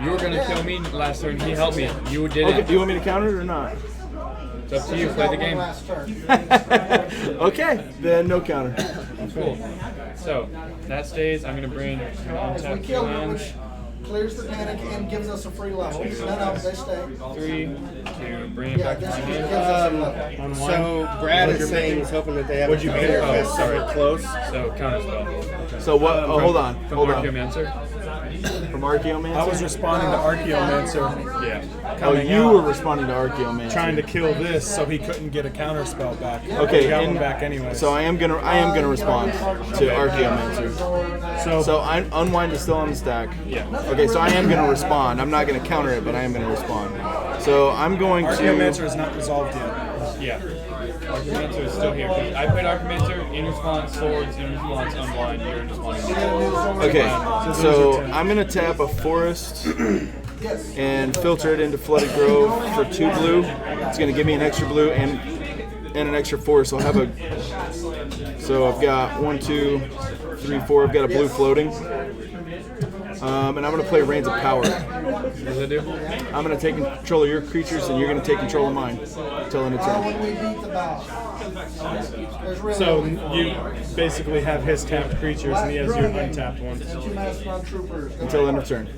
You were gonna kill me last turn. He helped me. You did Okay, it. do you want me to counter it or not? It's up to you. Play the game. Okay, then no counter. Cool. So that stays. I'm gonna bring untap 2 lands. Clears the panic and gives us a free level. No, they stay. 3 to bring it back to my hand. So Brad is saying he's hoping that they have a commander fest somewhere close. So counter spell. So what? Oh, hold on. From Hold on. Archaeomancer. From Archaeomancer? I was responding to Archaeomancer, Yeah. Oh, you were responding to Archaeomancer. trying to kill this so he couldn't get a counter spell back. Okay, He got and one back anyway. So I am gonna respond to Archaeomancer. So unwind is still on the stack. Yeah. Okay, so I am gonna respond. I'm not gonna counter it, but I am gonna respond. So I'm going Archaeomancer to. is not resolved yet. Yeah. Archaeomancer is still here. I played Archaeomancer in response, swords in response, unblind, you're in response. Okay, so I'm gonna tap a forest and filter it into Flooded Grove for 2 blue. It's gonna give me an extra blue and an extra forest. So I'll have a. So I've got 1, 2, 3, 4. I've got a blue floating. And I'm going to play Reigns of Power. What does it do? I'm going to take control of your creatures, and you're going to take control of mine until end of turn. So you basically have his tapped creatures and he has your untapped ones. Until end of turn.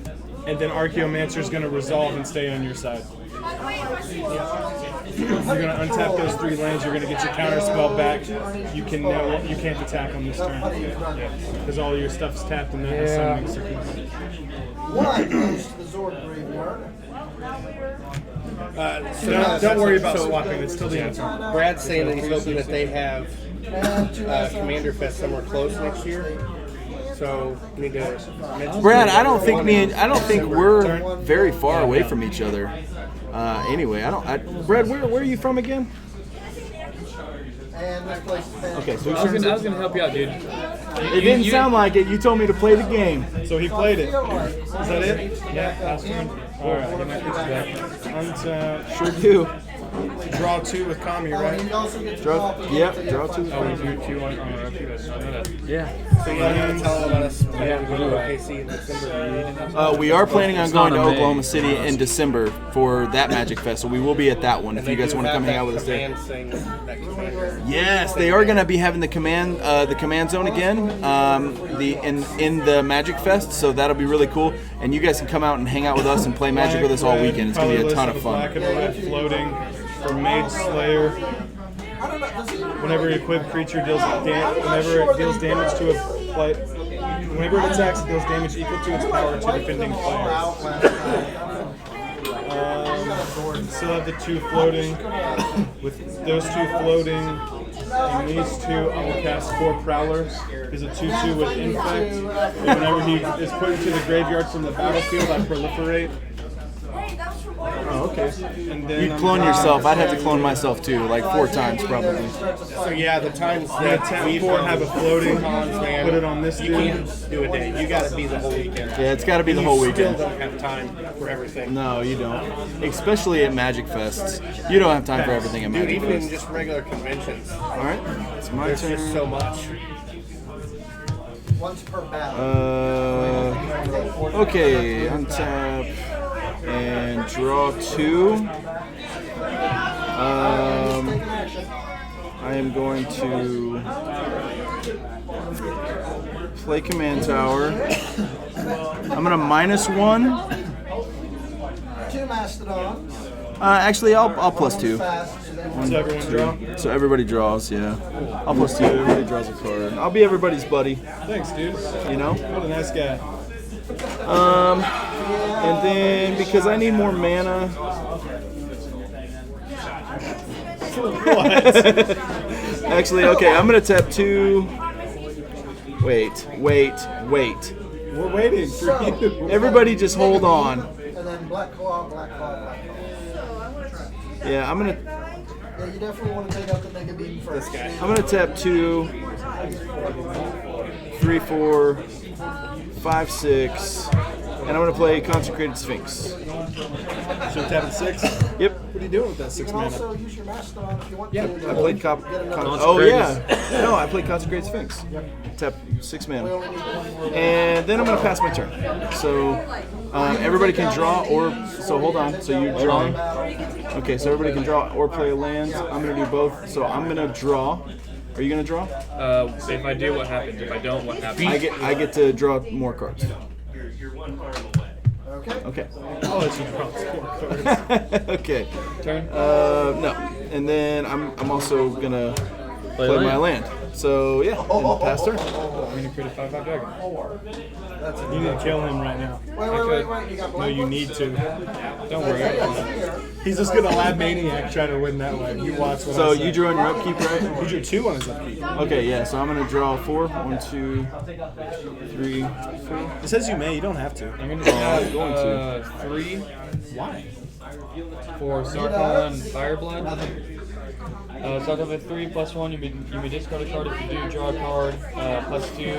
And then Archaeomancer is going to resolve and stay on your side. You're going to untap those 3 lands. You're going to get your counter spell back. You can't attack on this turn because all your stuff's tapped and then summoning sequence. One goes to the Zord graveyard. Don't worry about swapping. It's still the answer. Brad's saying that he's hoping that they have Commander Fest somewhere close next year. So we need to mention. Brad, I don't think we're very far away from each other. Anyway, Brad, where are you from again? And this place is Okay, so I was gonna help you out, dude. it didn't sound like it. You told me to play the game. So he played it. Is that it? Yeah, last turn. Alright, get my creatures back. Untap. Sure do. Draw 2 with Kami, right? you also get to Draw 2. Oh, we do 2 on our repeat. I didn't know that. Yeah. So you want to tell them about us? Yeah, we go to OKC in December. We are planning on going to not a Oklahoma May. City in December for that Magic Fest, so we will be at that one if you guys want to come hang out with us there. Yes, they are going to be having the command zone again, in the Magic Fest, so that'll be really cool. And you guys can come out and hang out with us and play Magic with us all weekend. It's going to be a ton of Black fun. and red floating for Mage Slayer. Whenever an equipped creature deals whenever it deals damage to a play, whenever it attacks, it deals damage equal to its power to defending players. Still have the 2 floating. With those 2 floating and these 2, I will cast 4 Prowler. Is a 2/2 with Infect. And whenever he is put into the graveyard from the battlefield, I proliferate. Oh, okay. And then You'd clone yourself. I'd have to clone myself too, like 4 times probably. So yeah, the times Yeah, that tap we've 4, have a floating, put it on this you dude. can't do a day. You got to be the whole weekend. Yeah, it's got to be the whole You weekend. still don't have time for everything. No, you don't. Especially at Magic Fests. You don't have time for everything at Dude, Magic even in Fest. just regular conventions, Alright, it's my there's turn. just so much. once per battle. Okay, untap and draw 2. I am going to play Command Tower. I'm going to -1. 2 Mastodons. Actually, I'll +2. So everyone draw. So everybody draws, yeah. I'll +2. Everybody draws a card. I'll be everybody's buddy, Thanks, dude. you know? What a nice guy. And then because I need more mana, Actually, okay, I'm going to tap 2. Wait. We're waiting for you. Everybody just hold on. And then Black Claw. Yeah, I'm going to... Yeah, you definitely want to take out the Mega Beam first. I'm going to tap 2, 3, 4, 5, 6, and I'm going to play Consecrated Sphinx. So tap at 6? Yep. What are you doing with that 6 You can mana? also use your Mastodon if you want I to. played Oh, yeah. No, I played Consecrated Sphinx. Tap 6 mana. And then I'm going to pass my turn. So everybody can draw or... So hold on. So you're drawing. Okay, so everybody can draw or play a land. I'm going to do both. So I'm going to draw. Are you going to draw? If I do, what happens? If I don't, what happens? I get to draw more cards. Okay. I'll let you draw 4 cards. Okay. Turn. No. And then I'm also going to play my land. So, yeah. And pass turn. I'm gonna create a 5/5 dragon. You need to kill him right now. Wait. You got No, black you need to. Don't worry. He's just gonna lab Maniac try to win that way. You watch what So I say. you drew on your upkeep, right? You drew 2 on his upkeep. Okay, yeah. So I'm going to draw 4. 1, 2, 3, 4. It says you may. You don't have to. I'm gonna have going to. 3 Why? for Sarkon and Fireblood. Sarkon with 3 +1. You may discard a card if you do. Draw a card. +2.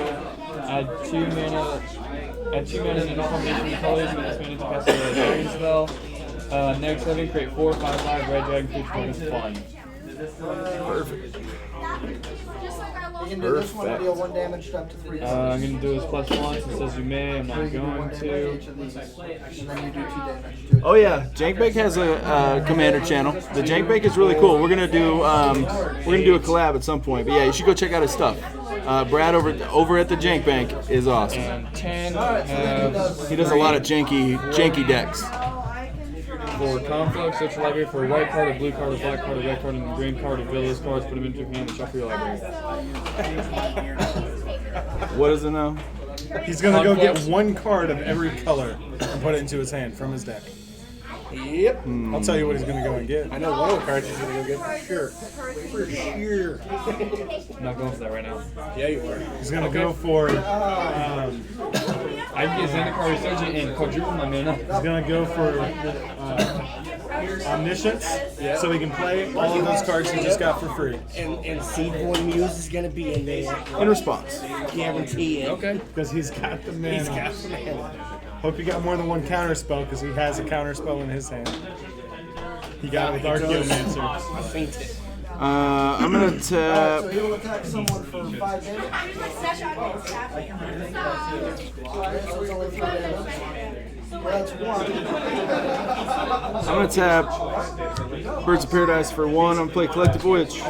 Add 2 mana. Add 2 mana in a combination of colors with this mana to cast a dragon spell. Next 7, create 4, 5/5 red dragon creature with fun. Perfect. You can do this one and deal 1 damage up to 3. I'm gonna do this +1. It says you may. I'm not going to. And then you do 2 damage to it. Oh yeah, Jankbake has a commander channel. The Jankbake is really cool. We're gonna do a collab at some point. But yeah, you should go check out his stuff. Brad over at the Jankbank is awesome. And 10 He does a lot of janky decks. for conflict, search your library for a white card, a blue card, a black card, a red card, and a green card. Reveal those cards, put them into your hand, and shuffle your library. What is it now? He's gonna go get 1 card of every color and put it into his hand from his deck. Yep. I'll tell you what he's gonna go and get. I know one of the cards he's going to go get for sure. For sure. I'm not going for that right now. Yeah, you are. He's gonna go for. I can get Zendikar Resurgent and quadruple my mana. He's gonna go for Omniscience, so he can play all of those cards he just got for free. And Seedborn Muse is going to be in there. In response. Guarantee it. Okay. Because he's got the mana. He's got the mana. Hope you got more than 1 counter spell because he has a counter spell in his hand. He got it with Archaeomancer. I think it. I'm gonna So tap. he'll attack someone for 5 damage. Alright, so it's only 3 damage. Well, that's 1. I'm gonna tap Birds of Paradise for 1. I'm gonna play Collective Voyage.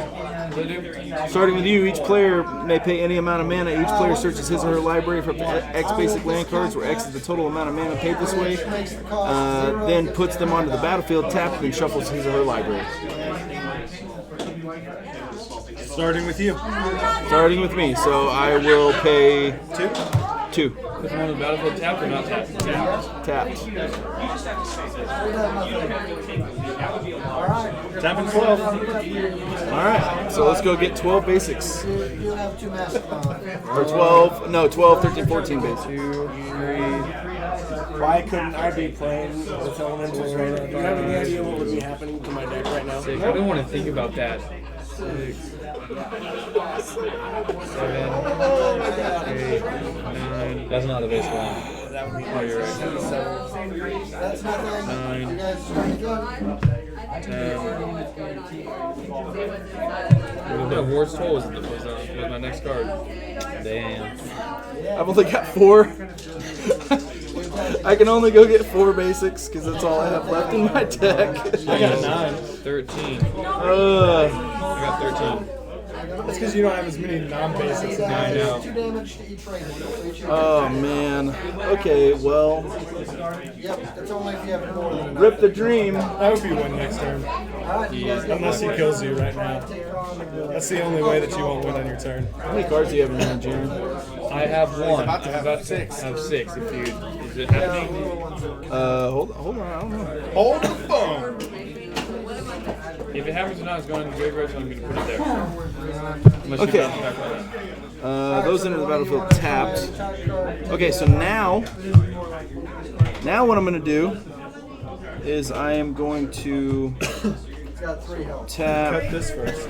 Starting with you, each player may pay any amount of mana. Each player searches his or her library for up to X basic land cards, where X is the total amount of mana paid this way. Then puts them onto the battlefield, taps, and shuffles his or her library. Starting with you. Starting with me, so I will pay 2. Put them on the battlefield tapped or not tapped? Tapped. Tapping 12. Alright, so let's go get 12 basics. You have 2 Mastodon. Or 12, no, 12, 13, 14 basics. 2, 3. Why couldn't I be playing with elementals right now? Do you have any idea what would be happening to my deck right now? 6. I don't want to think about that. 6, 7, 8, 9. That's not the basic one. That would be Oh, you're right. That's nothing. 9. You guys are starting good. 10. Ward's Toll was my next card. Damn. I've only got 4. I can only go get 4 basics because that's all I have left in my deck. I got 9. 13. I got 13. That's because you don't have as many non-basics as I know. 2 damage to each rating. Oh man. Okay, well, Yep, it's only if you have more than enough. rip the dream. That would be 1 next turn. Alright, you guys get Unless he kills you right now. That's the only way that you won't win on your turn. How many cards do you have in your hand, Jaren? I have 1. about to have about 6. I have 6. If you, is it happening? Hold on, I don't know. Hold the phone! If If it happens or not, it's going in the graveyard, so I'm going to put it there. Unless Okay. you bounce back on it. Those enter the battlefield tapped. Okay, so now what I'm going to do is I am going to It's got 3 health. tap. Cut this first.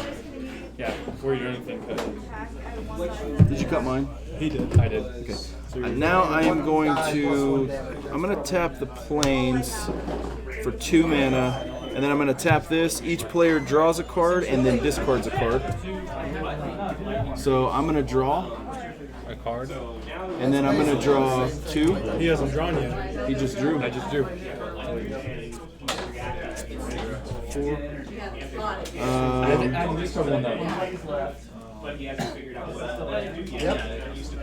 Yeah, before you do anything, cut it. Did you cut mine? He did. I did. Okay. Now I am going to tap the plains for 2 mana, and then I'm going to tap this. Each player draws a card and then discards a card. So I'm going to draw, A card. and then I'm going to draw 2. He hasn't drawn yet. He just drew. I just drew. 4. I just covered one though.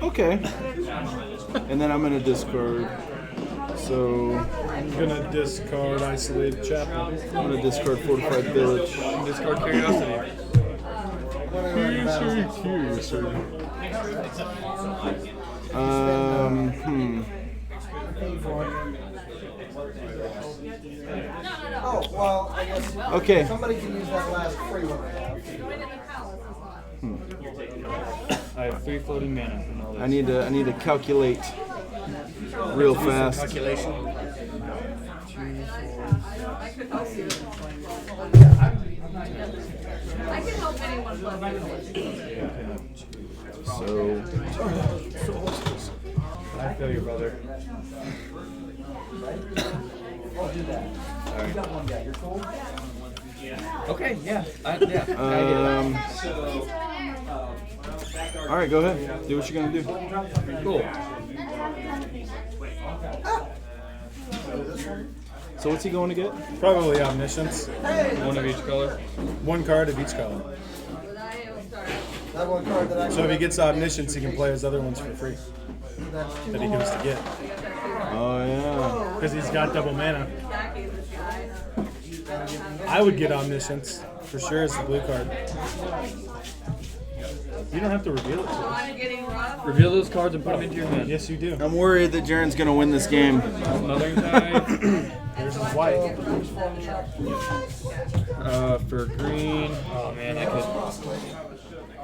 Okay. And then I'm going to discard. So I'm gonna discard Isolated Chapel. I'm going to discard Fortified Village. Discard Curiosity. Oh, well, I guess Okay. somebody can use that last free one I have. I have 3 floating mana from all this. I need to calculate real fast. Calculation. I can help anyone plus So I feel you, brother. Okay, yeah. all right, go ahead. Do what you're gonna do. Cool. So what's he going to get? Probably Omniscience. One of each color. 1 card of each color. That one card that I So if he gets Omniscience, he can play his other ones for free that's 2 that he goes to get. Oh yeah. Because he's got double mana. I would get Omniscience for sure as the blue card. You don't have to reveal it to us. I'm getting rough. Reveal those cards and put them into your hand. Yes, you do. I'm worried that Jaren's gonna win this game. Mothering Tide. There's his wife. For green. Oh man, I could.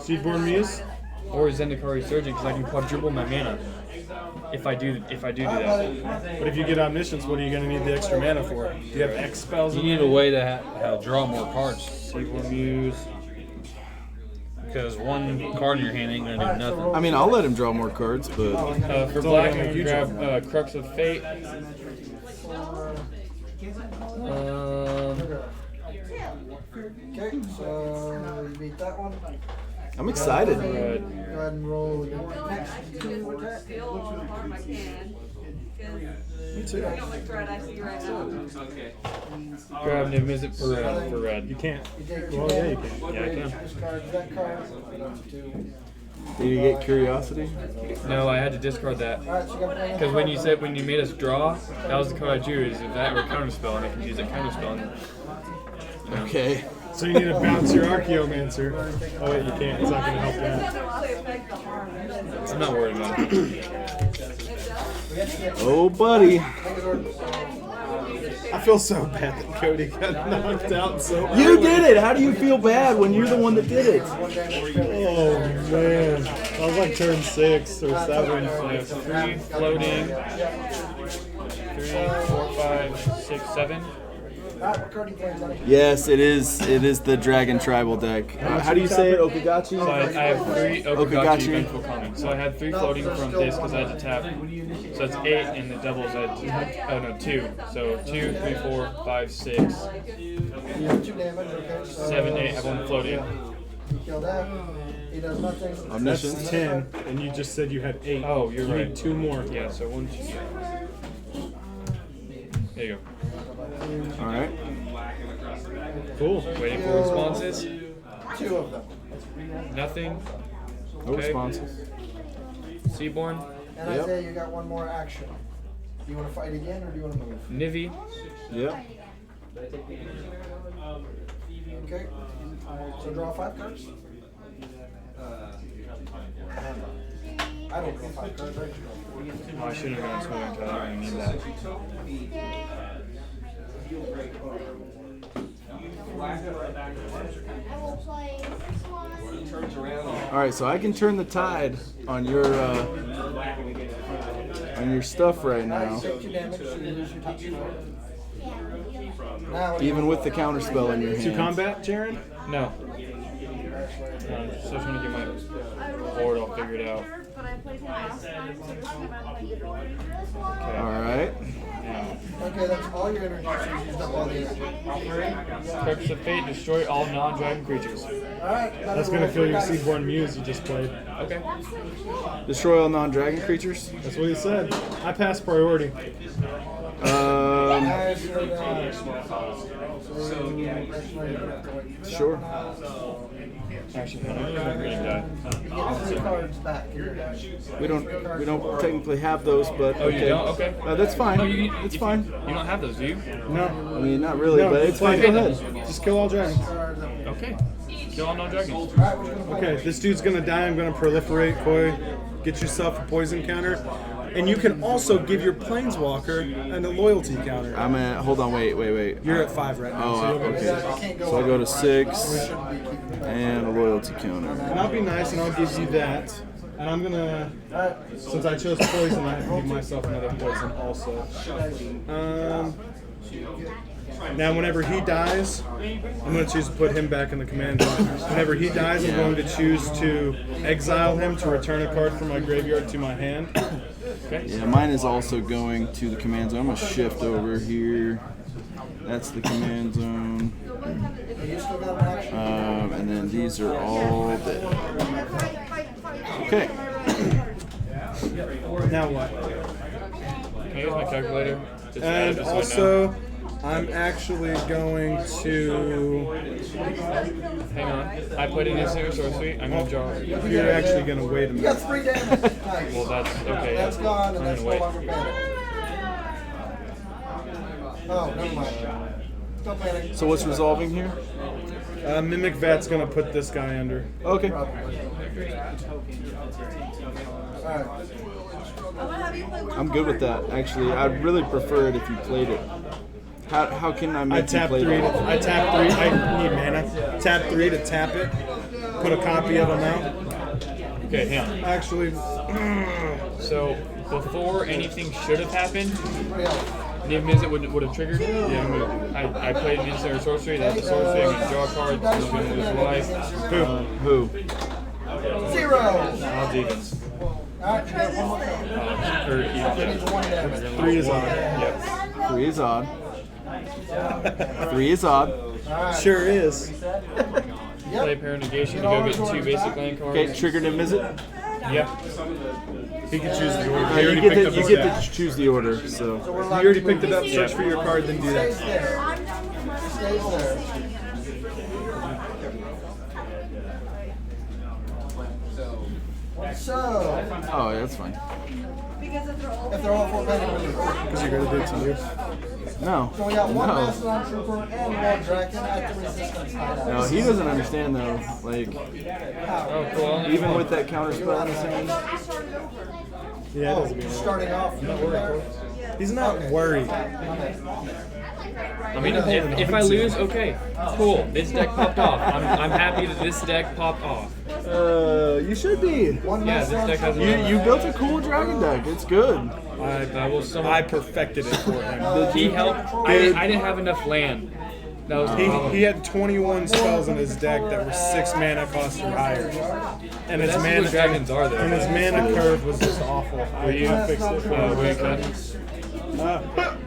Seedborn Muse. Or Zendikar Resurgent because I can quadruple my mana. If I do that. But if you get Omniscience, what are you going to need the extra mana for? Do you have X spells? You in need there? a way to draw more cards. Seedborn Muse. Because 1 card in your hand ain't gonna do nothing. I mean, I'll let him draw more cards, but For black, I'm gonna grab Crux of Fate. Okay, so you beat that one. I'm excited. Red. Go ahead and roll the next 2 attacks. Feel all the harm I can. Me too. The only threat I see right now. Grab Niv Mizzet for red. You can't. You take 2 Well, yeah, you damage. can. Yeah, I can. Discard that card. That's 2. Did you get Curiosity? No, I had to discard that. Alright, so you got plenty of Because when you made us draw, that was the card I drew. Is if that were a counterspell, and I can use a counterspell. Okay. So you need to bounce your Archaeomancer. Oh wait, you can't. It's not going to help you out. I'm not worried about it. Oh, buddy. I feel so bad that Cody got knocked out so early. You did it. How do you feel bad when you're the one that did it? Oh man. I was like turn 6 or 7. So I have 3 floating. 3, 4, 5, 6, 7. Yes, it is. It is the Dragon Tribal deck. How do you say it? Okagachi? So I have 3 Okagachi. Okagachi Vengeful Coming. So I had 3 floating from this because I had to tap. So it's 8 and the doubles I had 2. So 2, 3, 4, 5, 6, 7, 8. I have 1 floating. Kill that. He does nothing. Omniscience. That's 10, and you just said you had 8. Oh, you're you right. need 2 more. Yeah, so 1, 2. There you go. All right. Cool. Waiting for responses. 2 of them. Nothing. No Okay. responses. Seaborn. And Yep. Isaiah, you got 1 more action. Do you want to fight again or do you want to move? Nivy. Yep. Okay. So draw 5 cards. I don't draw 5 cards. I draw 4. Oh, I shouldn't have gone swimming because I don't really need that. All right, so I can turn the tide on your stuff right now, Take 2 damage, so you lose your top score. Now, even with the counter spell in your hand. To combat, Jaren? No. So I'm trying to get my board all figured out. But I played him last time, so this time I'm like, All right. Okay, that's all your energy, so you used up all the energy. Purpose of Fate, destroy all non-dragon creatures. Alright, That's going to fill your Seedborn Muse you just played. Okay. Destroy all non-dragon creatures. That's what he said. I pass priority. Sure. Actually, no, I'm gonna green die. You get 3 cards back. We don't technically have those, but Oh, you don't? Okay. that's fine. Oh, you, It's fine. You don't have those, do you? No. I mean, not really, No, but it's fine. okay, Go ahead. Just kill all dragons. Okay. Kill all non-dragons. Okay, this dude's going to die. I'm going to proliferate Koi. Get yourself a poison counter. And you can also give your Planeswalker a loyalty counter. I'm at. Hold on. Wait. You're at 5 right now. Oh, so you'll go to okay. 6. So I go to 6 and a loyalty counter. And I'll be nice and I'll give you that. And I'm gonna, since I chose poison, I have to give myself another poison also. Now whenever he dies, I'm gonna choose to put him back in the command line. Whenever he dies, I'm going to choose to exile him to return a card from my graveyard to my hand. Okay. Yeah, mine is also going to the command zone. I'm gonna shift over here. That's the command zone. And then these are all dead. Okay. Now what? Can I use my calculator? And Just so I know. also, I'm actually going to. Hang on. I put in this here sorcery. I'm gonna draw. You're actually gonna wait a You got minute. 3 damage. Nice. Well, that's okay. That's gone, and I'm that's gonna no wait. longer panic. Oh, never mind. Don't panic. So what's resolving here? Mimic Vat's gonna put this guy under. Okay. Alright. I'm good with that. Actually, I'd really prefer it if you played it. How can I I make you tap play 3. it? I tap 3. I need mana. Tap 3 to tap it. Put a copy of him out. Okay, hang on. Actually, So before anything should have happened, Niv Mizzet would have triggered. Yeah. I played an instant sorcery. That's a sorcery. I'm gonna draw cards. I'm gonna lose life. Who? 0! I'll defense. Alright, you got 1 more card. Or yeah. Needs 1 damage. 3 is on. Yep. 3 is odd. 3 is odd. Sure is. Play pair negation to go get 2 basic land cards. Okay, triggered him, is it? Yep. He can choose the order. He You already get picked up to, his you get stack. to choose the order. So You already picked it up. Search for your card, then do Stays that. there. Stays there. So, oh, yeah, that's fine. because if they're all if they're all 4 panic, Because you're gonna do it to you. No. so we got 1 No. Mastodon Trooper and 1 Draken at the resistance hideout. No, he doesn't understand though. Like, Oh, cool. even with that counter spell in his hand. Yeah, it Oh, doesn't mean starting off. he's not worried. I mean, if I lose, okay, cool. This deck popped off. I'm happy that this deck popped off. You should be. One Yeah, this Mastodon deck has Trooper. You built a cool dragon deck. It's good. I will summon. I perfected it for him. He helped. I didn't have enough land. That was the problem. He had 21 spells in his deck that were 6 mana cost or higher. And his That's mana what dragons are, though. And his mana curve was just awful. Were you fixed it for were you him. cut?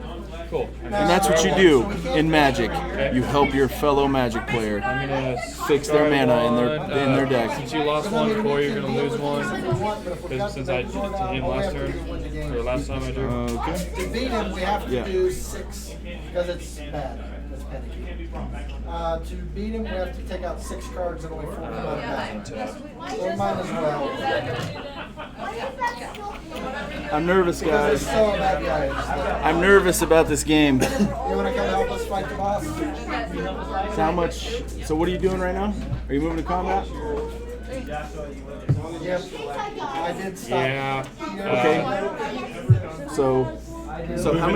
Cool. And that's what you do in Magic. You help your fellow Magic player I'm gonna fix their start mana in one, their deck. Since you lost one, Corey, you're gonna lose one. Because since I did to him last turn, or last time I drew. Okay. To beat him, we have to Yeah. do 6, because it's bad. It's panicky. To beat him, we have to take out 6 cards and only 4 come out of that. So mine as well. I'm nervous, guys. So bad, guys. I'm nervous about this game. You want to come help us fight the boss? How much? So what are you doing right now? Are you moving to combat? Yep. I did stop. Yeah. Okay. So So how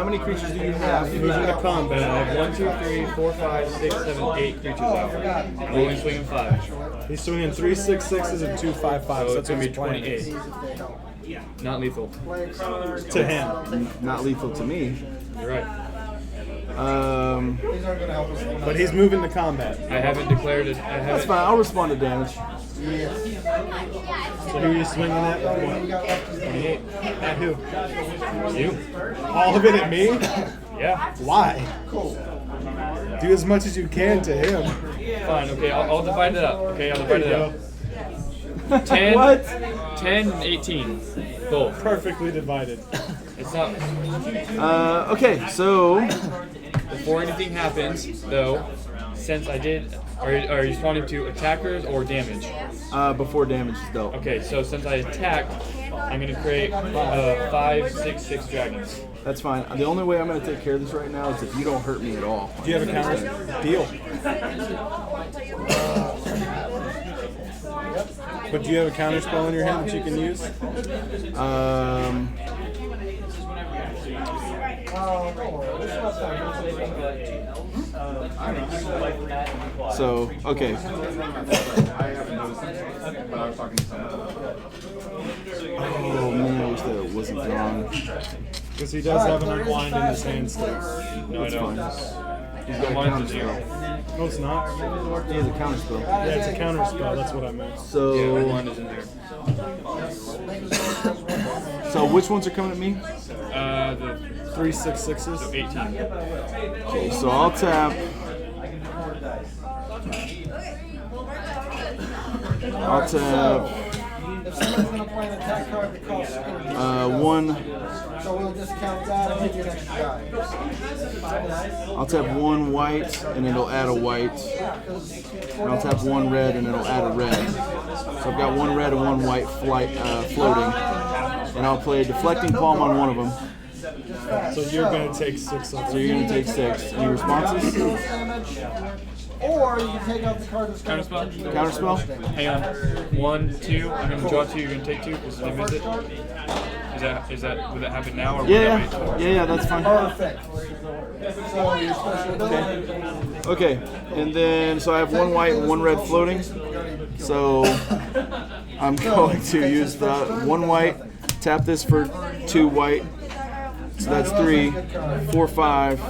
many creatures do you have? Moving to combat. I have 1, 2, 3, 4, 5, 6, 7, 8 creatures out. I'm only swinging 5. He's swinging 3 6/6s and 2 5/5s. So That's it's going to be his plan. 28. Not lethal. To him. Not lethal to me. You're right. These aren't gonna help us. But he's moving to combat. I haven't declared it. I That's haven't. fine. I'll respond to damage. Yes. So who are you swinging at? You What? got left is 28. At who? You? All of it at me? Yeah. Why? cool. Do as much as you can to him. Fine. Okay, I'll divide it up. Okay, I'll divide it There you up. 10, What? 10 and 18. Both. Perfectly divided. It's not. Okay, so Before anything happens, though, since I did. Are you responding to attackers or damage? before damage is dealt. Okay, so since I attacked, I'm going to create 5, 6, 6 dragons. That's fine. The only way I'm going to take care of this right now is if you don't hurt me at all. Do you have a counter? Deal. But do you have a counter spell in your hand that you can use? So, okay. Oh man, I wish that it wasn't gone. Because he does have an unwind in his hand still. No, I don't. He's got a Mine's counter a 0. spell. No, it's not. He has a counter spell. Yeah, it's a counter spell. That's what I meant. Yeah, So, mine is in there. so which ones are coming at me? The 3 6/6s. so 18. Okay, so I'll tap. I'll tap If someone's gonna play an attack card that costs energy, one. so we'll discount that and give you an extra die. I'll tap one white and it'll add a white. And I'll tap one red and it'll add a red. So I've got one red and one white floating. And I'll play Deflecting Palm on one of them. So you're going to take 6 of So you're going to take 6. Any responses? Damage, or you can take out the card that's going to Counterspell? Counterspell? Hang on. 1, 2. I'm going to draw 2. You're going to take 2 because I missed it. Is that would that happen now or would Yeah, that wait? yeah, that's fine. perfect. So your special ability. Okay, and then so I have one white and one red floating. So I'm going to use the one white, tap this for 2 white. So that's 3, 4, 5,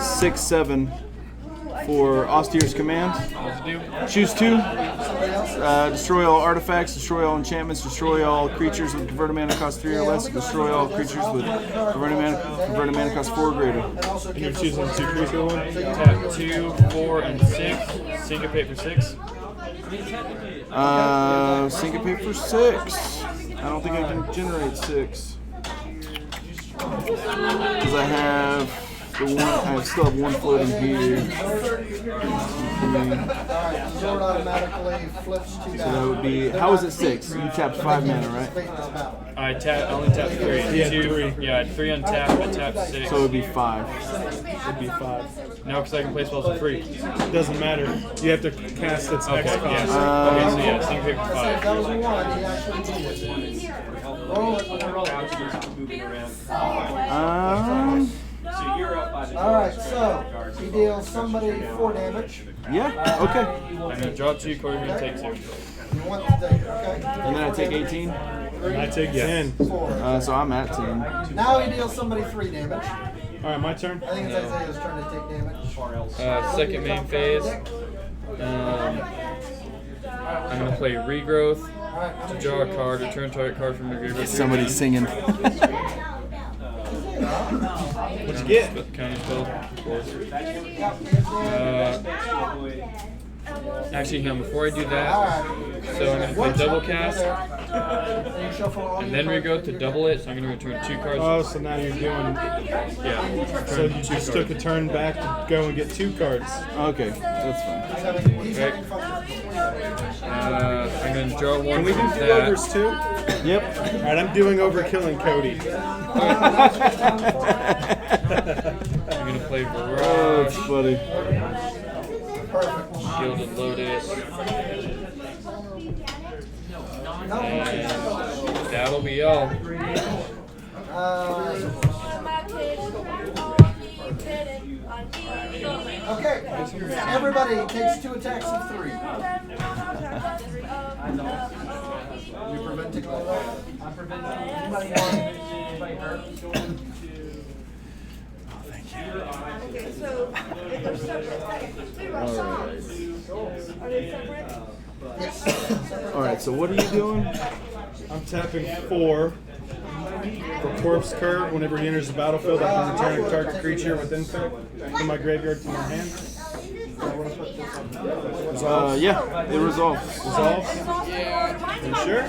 6, 7 for Austerior's Command. What's it do? Choose 2. Destroy all artifacts, destroy all enchantments, destroy all creatures with converted mana cost 3 or less, destroy all creatures with converted mana cost 4 or greater. And you're choosing 2 creature one? Tap 2, 4, and 6. Syncopate for 6. Syncopate for 6. I don't think I can generate 6. Because I have the one, I still have one floating here. Sword automatically flips to So that would be, how is it 6? You tapped 5 mana, right? I only tapped 3. Yeah, 2. 3. Yeah, I had 3 untapped. I tapped 6. So it would be 5. It'd be 5. No, because I can play spells for free. It doesn't matter. You have to cast its Okay, X cost. yeah. Okay, so yeah, syncopate for 5. That was 1, he actually needed. Roll it. Alright, so he deals somebody 4 damage. Yeah, okay. I'm going to draw 2, Corey's going to take 2. You want to take, okay? And then I take 18. And I take 10. 4. So I'm at 10. Now he deals somebody 3 damage. Alright, my turn. I think it's Isaiah's turn to take damage. Second main phase. I'm going to play Regrowth. To draw a card, return target card from your graveyard. Somebody's singing. What'd you get? Counter spell, of course. Actually, hang on, before I do that, so I'm going to play double cast, and then regrowth to double it, so I'm going to return 2 cards. Oh, so now you're doing... Yeah. So you just took a turn back to go and get 2 cards. Okay, that's fine. Okay. I'm going to draw 1 Can we do from do-overs that. too? Yep. Alright, I'm doing over killing Cody. I'm going to play Oh, Barrage, that's funny. Gilded Lotus, and that'll be all. Okay, everybody takes 2 attacks of 3. You preventing all that? I'm preventing. Anybody want? Okay, so if they're separate, technically, are they separate? Yes. All right. So what are you doing? I'm tapping 4 for Corpse Curve. Whenever he enters the battlefield, I can return a target creature with Intellect from my graveyard to my hand. Yeah, it resolves. Resolve? You sure?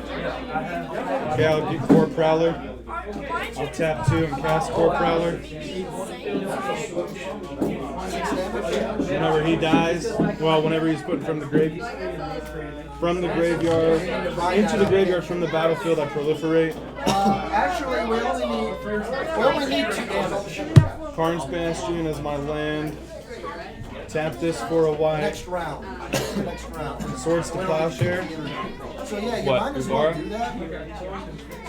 Okay, I'll get Core Prowler. I'll tap 2 and cast Core Prowler. Whenever he dies, well, whenever he's put from the graveyard into the graveyard from the battlefield, I proliferate. Actually, we only need 2 damage. Karn's Bastion as my land. Tap this for a white. Next round. Swords to Plowshare. So yeah, you What, might as well Ubar? do that.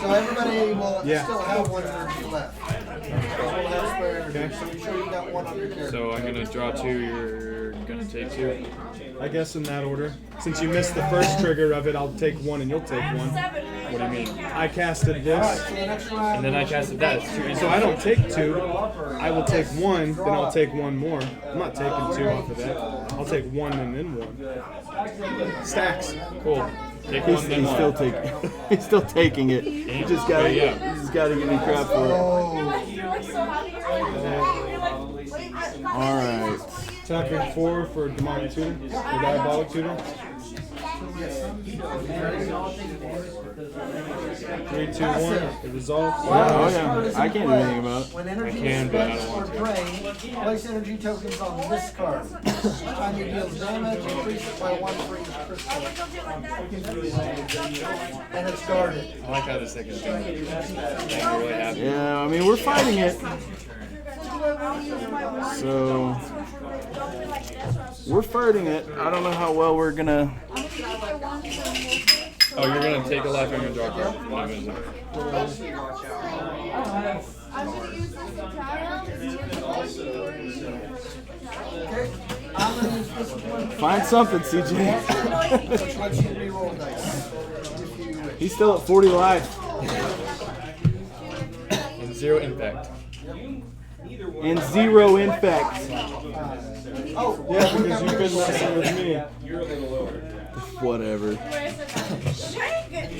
So everybody will still have 1 energy left. We'll have spare energy. So you sure you got 1 on your character. So I'm gonna draw 2. You're gonna take 2. I guess in that order. Since you missed the first trigger of it, I'll take 1 and you'll take 1. What do you mean? I casted this, So the next round. And then I casted that. It's 2 so I don't take 2. I will take 1, then I'll take 1 more. I'm not taking 2 off of that. I'll take 1 and then 1. Stacks. Cool. Take He's 1, then 1. still taking. He's still taking it. You just gotta. Yeah. You just gotta give me crap for it. All right. Tapping 4 for Demonic Tutor, or Diabolic Tutor. 3, 2, 1. It resolves. Oh yeah. I can't do anything about it. When energy I can, is but I spent don't or want to. drained, place energy tokens on this card. Each time you deal damage, increase it by 1 for each crystal. And it's guarded. I like how this thing is done. I'm really happy. Yeah. I mean, we're fighting it. So we're fighting it. I don't know how well we're gonna. Oh, you're gonna take a life. I'm gonna draw a card. I'm gonna do it. I'm gonna use this Okay? I'm going to use this one, Find something, CJ. which lets you reroll dice. If you wish. He's still at 40 life. And 0 impact. And 0 infect. Oh, Yeah, because you couldn't wrestle with me. Whatever. you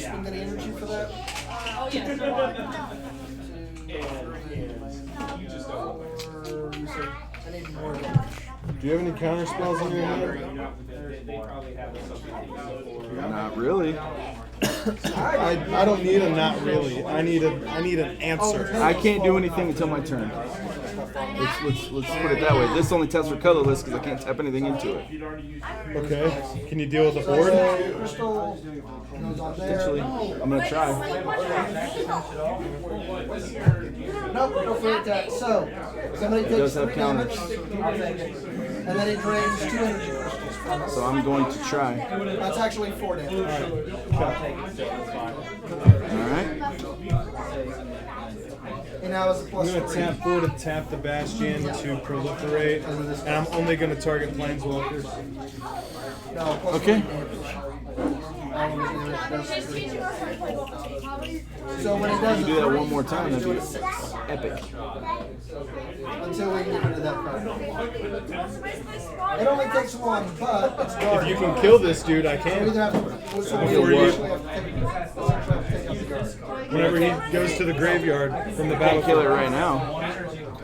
spend any energy for that? I need more damage. Do you have any counter spells in your hand? Not really. I don't need a not really. I need an answer. I can't do anything until my turn. Let's put it that way. This only tests for colorless because I can't tap anything into it. Okay. Can you deal with the board? Crystal goes on there. Potentially, I'm gonna try. Nope, no free attack. So, somebody takes does have 3 damage, counters. and then he drains 2 energy crystals from us. So I'm going to try. That's actually 4 damage. All right. And now it's a I'm plus going to 3. tap 4 to tap the Bastion to proliferate, and I'm only going to target Planeswalkers. No, plus Okay. 3 damage. All of his damage does 3 damage. So when it does You do that one more time, that'd be it's 6. epic. Until we get rid of that card. It only takes 1, but it's If guarded. you can kill this dude, I We can. either have to, so we Before you- actually have to take up the guard. Whenever he goes to the graveyard from the Can't kill it battlefield. right now.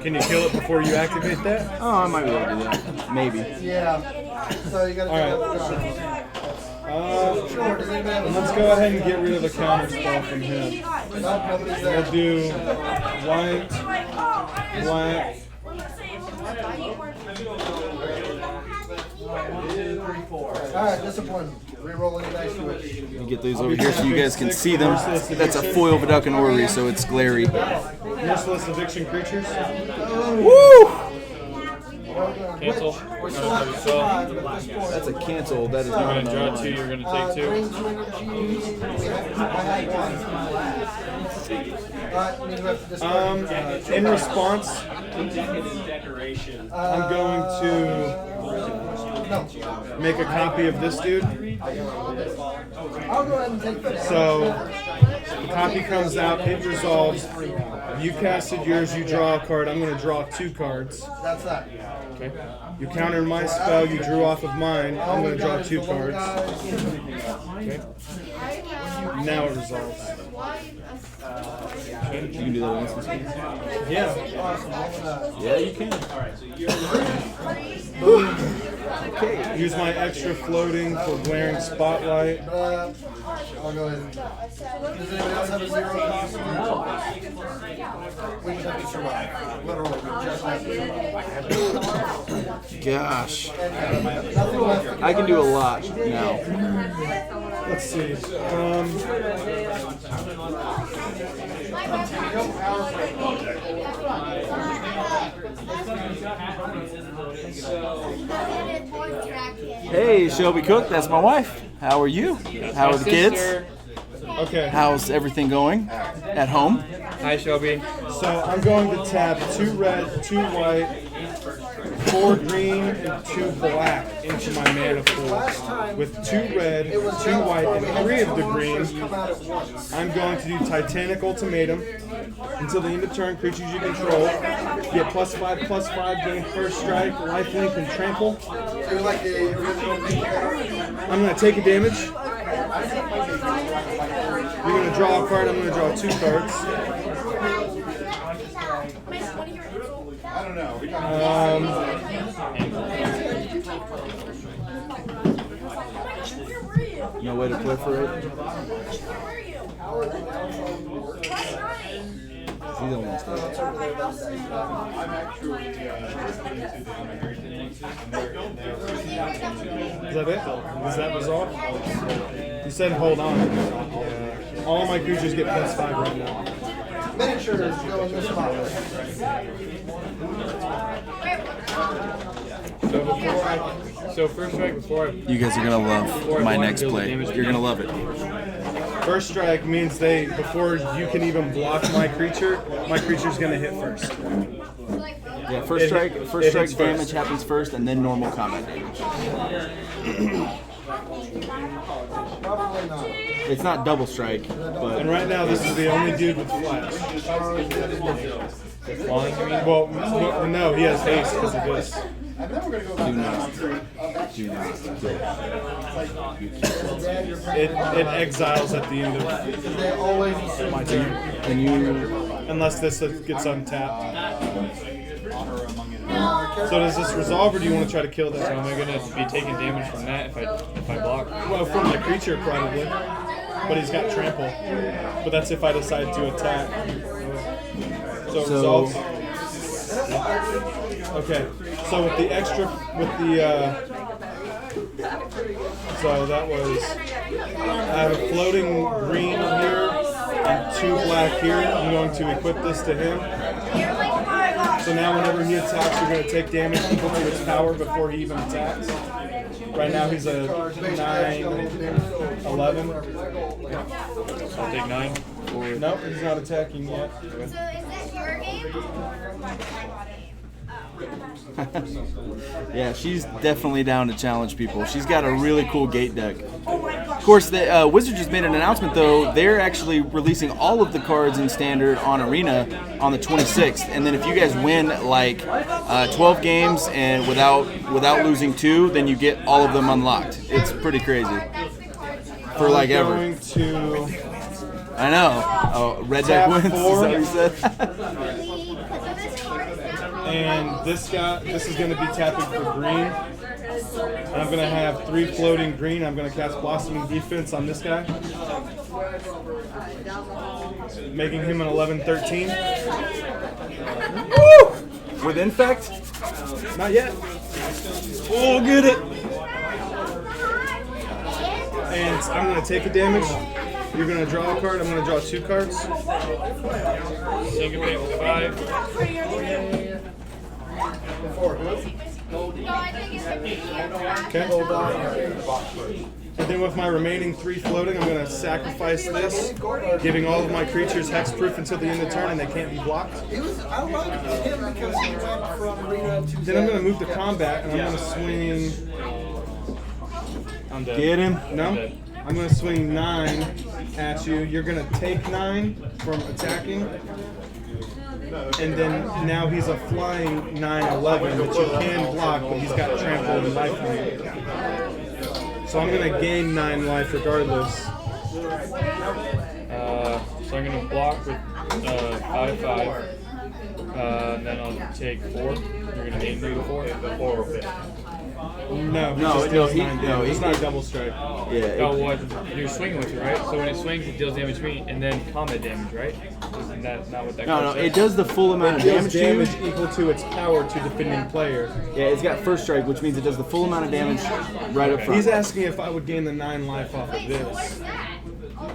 Can you kill it before you activate that? Oh, I might be able to do that. Maybe. Yeah. So you gotta take out the guard. Sure, does anybody have a Let's go ahead and get rid of the counter spell from him. Nope, nobody's there. We'll do white, black. Alright, discipline. Reroll any dice you wish. Let me get these over here so you guys can see them. That's a foil Viduk and Orrery, so it's glary. Merciless Eviction Creatures. Woo! Can't Cancel. We're still at 5 at this point. That's a cancel. That is You're not going to draw on 2, you're going to take 2. Green 2 energy. I had 1. Alright, we have to discard. In response, I'm going to make a copy of this dude. I'll go ahead and take this. So, the copy comes out, it resolves. You casted yours, you draw a card. I'm going to draw 2 cards. That's that. Okay. You counter my spell, you drew off of mine. I'm going to draw 2 cards. Okay. Now it resolves. You can do that once this game. Yeah. Yeah, you can. Okay. Use my extra floating for glaring spotlight. I'll go ahead. Does anybody else have a 0 cost? We just have to survive. Literally, we just have to survive. Gosh. Nothing left. I can do a lot now. Let's see. Hey, Shelby Cook, that's my wife. How are you? How are the kids? Okay. How's everything going at home? Hi, Shelby. So I'm going to tap 2 red, 2 white, 4 green, and 2 black into my mana pool. With 2 red, 2 white, and 3 of the green, I'm going to do Titanic Ultimatum. Until the end of turn, creatures you control get +5/+5, gain first strike, lifelink, and trample. You're like the original. I'm going to take a damage. You're going to draw a card. I'm going to draw 2 cards. No way to play for it? He's the one that's done it. Is that it? Is that resolved? You said hold on. All my creatures get +5 right now. Miniatures go in this box. So first strike before I You guys are going to love my next play. You're going to love it. First strike means before you can even block my creature's going to hit first. Yeah, first strike hits damage first. happens first, and then normal combat damage. Probably not. It's not double strike, but And right now, this is the only dude with flash. Well, no, he has haste because of this. do not. It exiles at the end of They always assume my turn. Can you? Unless this gets untapped. So does this resolve, or do you want to try to kill that? So am I gonna be taking damage from that if I block? Well, from my creature, probably. But he's got trample. But that's if I decide to attack. So it resolves. Okay. So with the extra, so that was, I have a floating green here and 2 black here. I'm going to equip this to him. So now whenever he attacks, you're going to take damage equal to his power before he even attacks. Right now he's a 9, 11. I'll take 9. Nope, he's not attacking yet. So is this your game? Yeah, she's definitely down to challenge people. She's got a really cool gate deck. Of course, the Wizard just made an announcement, though. They're actually releasing all of the cards in Standard on Arena on the 26th. And then if you guys win like 12 games and without losing 2, then you get all of them unlocked. It's pretty crazy. For like ever. Going to I know. Oh, red deck Tap wins. Is 4. that what you said? And this is going to be tapping for green. And I'm going to have 3 floating green. I'm going to cast Blossoming Defense on this guy, making him an 11/13. Woo! With infect? Not yet. Oh, get it. And I'm going to take a damage. You're going to draw a card. I'm going to draw 2 cards. Syncopate with 5. Okay. And then with my remaining 3 floating, I'm going to sacrifice this, giving all of my creatures hexproof until the end of the turn, and they can't be blocked. I like him because he went from arena to. Then I'm going to move to combat, and I'm going to swing. I'm dead. Get him. No, I'm dead. I'm going to swing 9 at you. You're going to take 9 from attacking. And then now he's a flying 9/11 that you can block, but he's got trample and lifelink. So I'm going to gain 9 life regardless. So I'm going to block with 5/5. And then I'll take 4. You're going to gain 3 to 4? No, he No, just deals he- 9 damage. no, It's not a double strike. Yeah. Oh, what? You're swinging with it, right? So when it swings, it deals damage to me, and then combat damage, right? Isn't that not what that No, card no, says? it does the full amount of Deals damage to you. equal to its power to defending player. Yeah, it's got first strike, which means it does the full amount of damage right up front. He's asking if I would gain the 9 life off of this.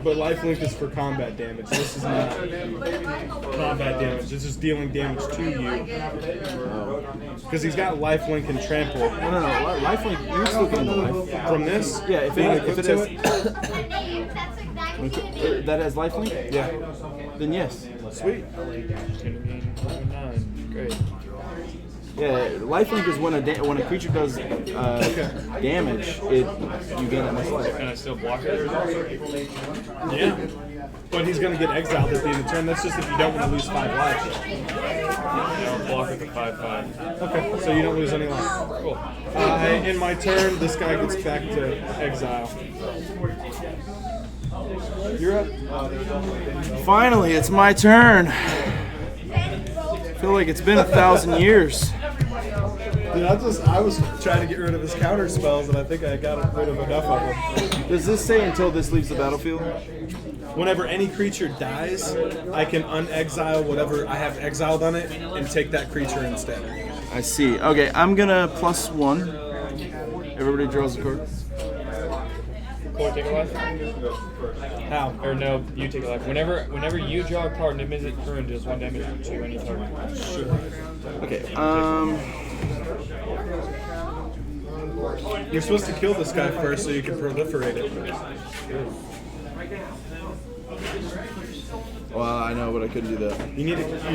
But lifelink is for combat damage. This is not combat damage. This is dealing damage to you. Because he's got lifelink and trample. No, lifelink. You're still getting the life. From this? Yeah, if being it equipped is- to That has lifelink? Yeah. Then yes. Sweet. It's going to gain 9. Great. Yeah, lifelink is when a creature does damage, you gain that much life. Can I still block it? Yeah. But he's going to get exiled at the end of the turn. That's just if you don't want to lose 5 lives. Yeah, I'll block with the 5/5. Okay, so you don't lose any life. Cool. In my turn, this guy gets back to exile. You're up. Finally, it's my turn. I feel like it's been 1,000 years. Dude, I was trying to get rid of his counter spells, and I think I got rid of enough of them. Does this say until this leaves the battlefield? Whenever any creature dies, I can unexile whatever I have exiled on it and take that creature instead. I see. Okay, I'm gonna +1. Everybody draws a card. Corey, take a life? How? Or no, you take a life. Whenever you draw a card and it turn, deals 1 damage to any target. Okay. You're supposed to kill this guy first so you can proliferate it. Well, I know, but I couldn't do that. You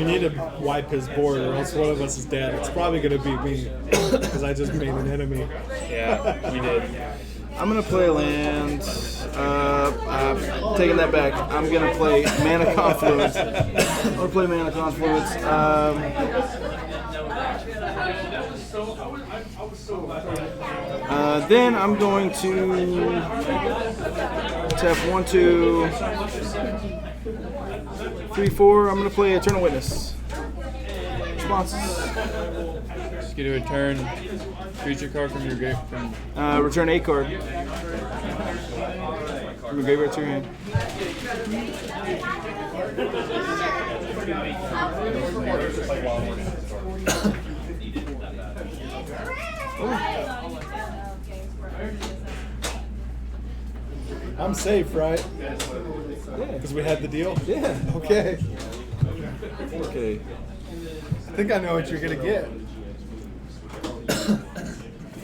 need to wipe his board, or else one of us is dead. It's probably gonna be me, because I just made an enemy. Yeah, you did. I'm gonna play a land. Taking that back. I'm gonna play Mana Confluence. I'm gonna play Mana Confluence. Then I'm going to tap 1, 2, 3, 4. I'm gonna play Eternal Witness. Responses. Just get to return creature card from your grave. Return a card. From your graveyard to your hand. I'm safe, right? Yeah. Because we had the deal? Yeah. Okay. Okay. I think I know what you're gonna get.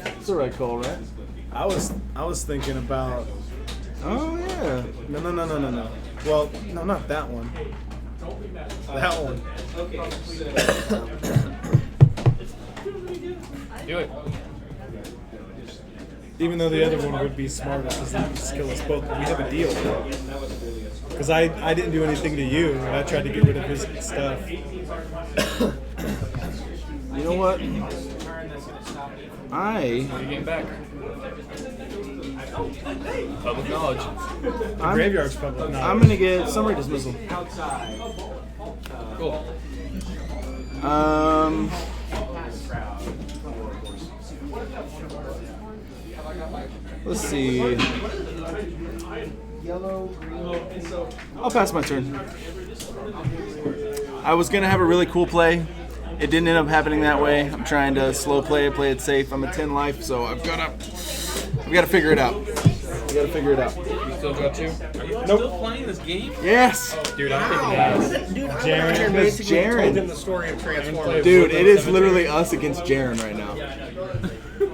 It's the right call, right? I was thinking about Oh yeah. no. Well, no, not that one. That one. Do it. Even though the other one would be smarter because he would skill us both, but we have a deal. Because I didn't do anything to you, and I tried to get rid of his stuff. You know what? You getting back. Public knowledge. Graveyard's public knowledge. I'm gonna get summary dismissal. Cool. Let's see. I'll pass my turn. I was gonna have a really cool play. It didn't end up happening that way. I'm trying to slow play it safe. I'm at 10 life, so I've got to figure it out. We gotta figure it out. You still got 2? Are you Nope. playing this game? Yes. Dude, I'm kicking ass. Jaren. Basically told him Jaren. the story of Transformers. Dude, it is literally us against Jaren right now.